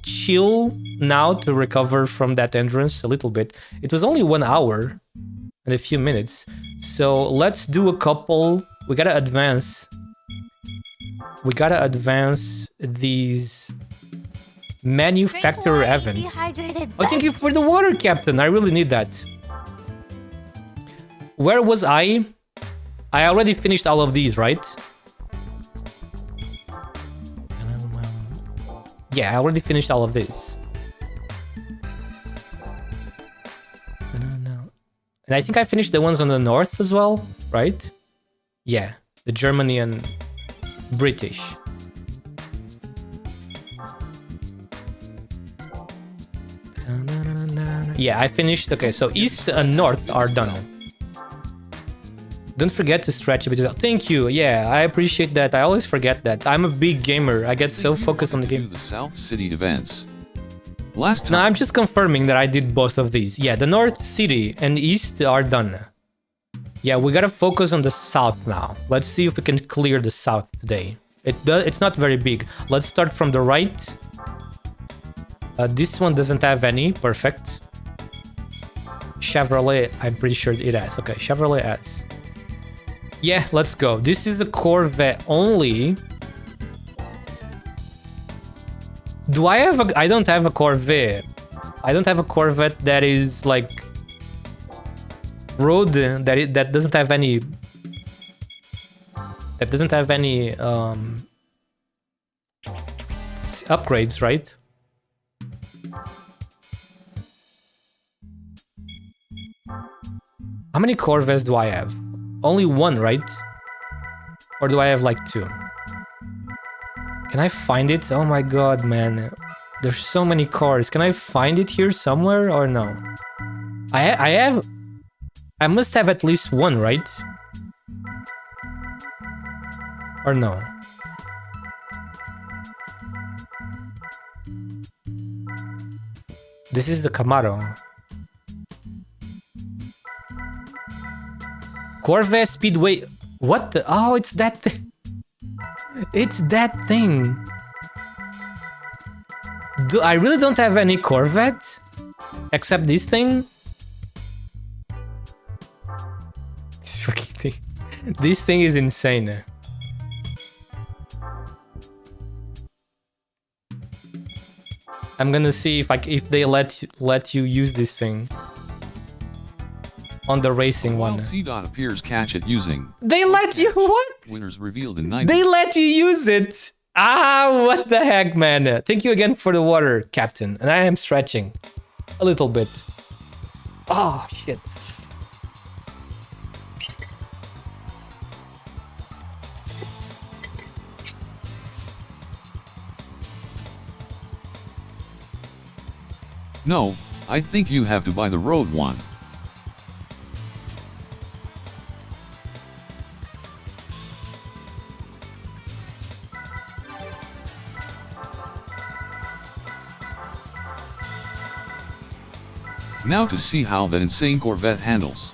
chill now to recover from that entrance a little bit. It was only 1 hour and a few minutes. So let's do a couple. We gotta advance. We gotta advance these manufacturer events. Oh, thank you for the water, Captain. I really need that. Where was I? I already finished all of these, right? Yeah, I already finished all of this. And I think I finished the ones on the north as well, right? Yeah, the Germany and British. Yeah, I finished. Okay, so east and north are done. Don't forget to stretch a bit. Thank you. Yeah, I appreciate that. I always forget that. I'm a big gamer. I get so focused on the game. The South City events. Last time. No, I'm just confirming that I did both of these. Yeah, the North City and East are done. Yeah, we gotta focus on the South now. Let's see if we can clear the South today. It's not very big. Let's start from the right. This one doesn't have any. Perfect. Chevrolet, I'm pretty sure it has. Okay, Chevrolet has. Yeah, let's go. This is a Corvette only. Do I have a... I don't have a Corvette. I don't have a Corvette that is like... road that doesn't have any... That doesn't have any upgrades, right? How many Corvettes do I have? Only one, right? Or do I have like two? Can I find it? Oh my god, man. There's so many cars. Can I find it here somewhere or no? I must have at least one, right? Or no? This is the Camaro. Corvette Speedway. What the? Oh, it's that thing. It's that thing. I really don't have any Corvette except this thing. This fucking thing. This thing is insane. I'm gonna see if they let you use this thing on the racing one. C-Dot appears catch it using. They let you what? Winners revealed in 90. They let you use it. Ah, what the heck, man. Thank you again for the water, Captain. And I am stretching a little bit. Oh, shit. No, I think you have to buy the road one. Now to see how that insane Corvette handles.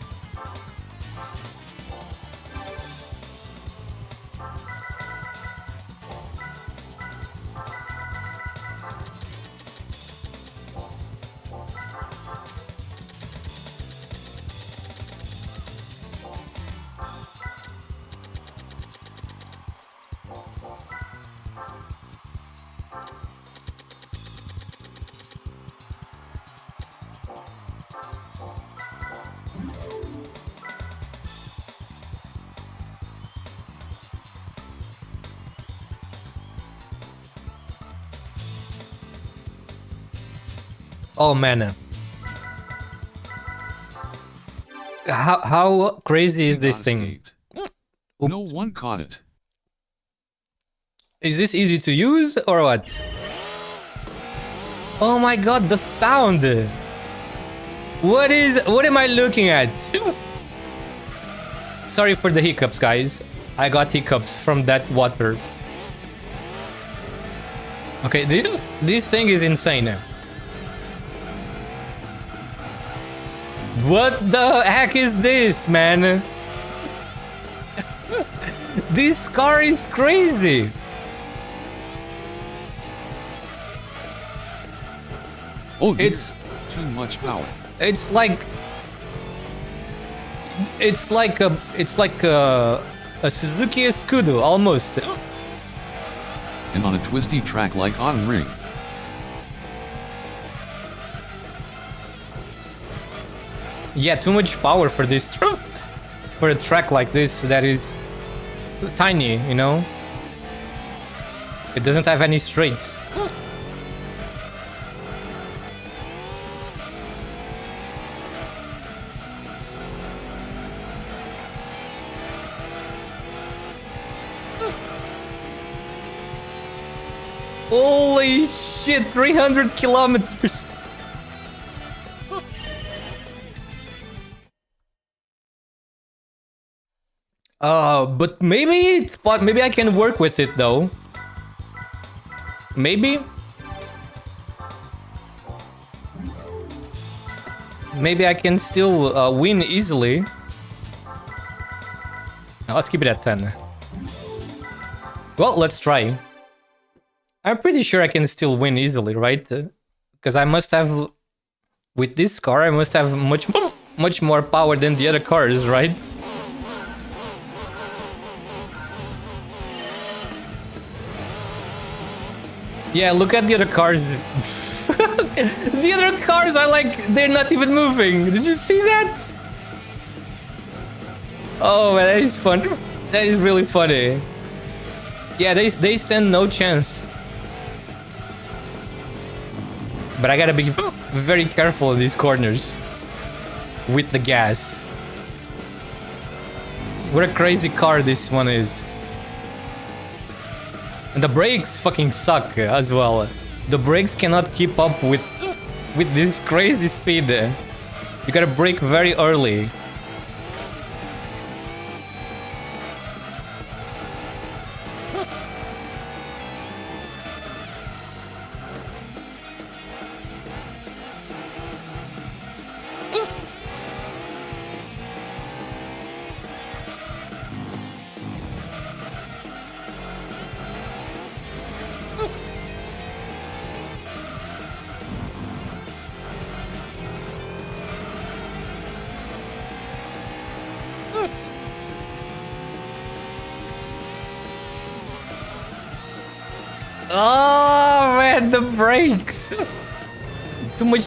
Oh man. How crazy is this thing? No one caught it. Is this easy to use or what? Oh my god, the sound. What am I looking at? Sorry for the hiccups, guys. I got hiccups from that water. Okay, this thing is insane. What the heck is this, man? This car is crazy. Oh, dear. It's too much power. It's like a Suzuki Escudo almost. And on a twisty track like on Ring. Yeah, too much power for this for a track like this that is tiny, you know? It doesn't have any straights. Holy shit, 300 kilometers. But maybe maybe I can work with it though. Maybe. Maybe I can still win easily. Now let's keep it at 10. Well, let's try. I'm pretty sure I can still win easily, right? Because I must have... With this car, I must have much more power than the other cars, right? Yeah, look at the other cars. The other cars are like, they're not even moving. Did you see that? Oh man, that is fun. That is really funny. Yeah, they stand no chance. But I gotta be very careful in these corners. With the gas. What a crazy car this one is. And the brakes fucking suck as well. The brakes cannot keep up with this crazy speed. You gotta brake very early. Oh man, the brakes! Too much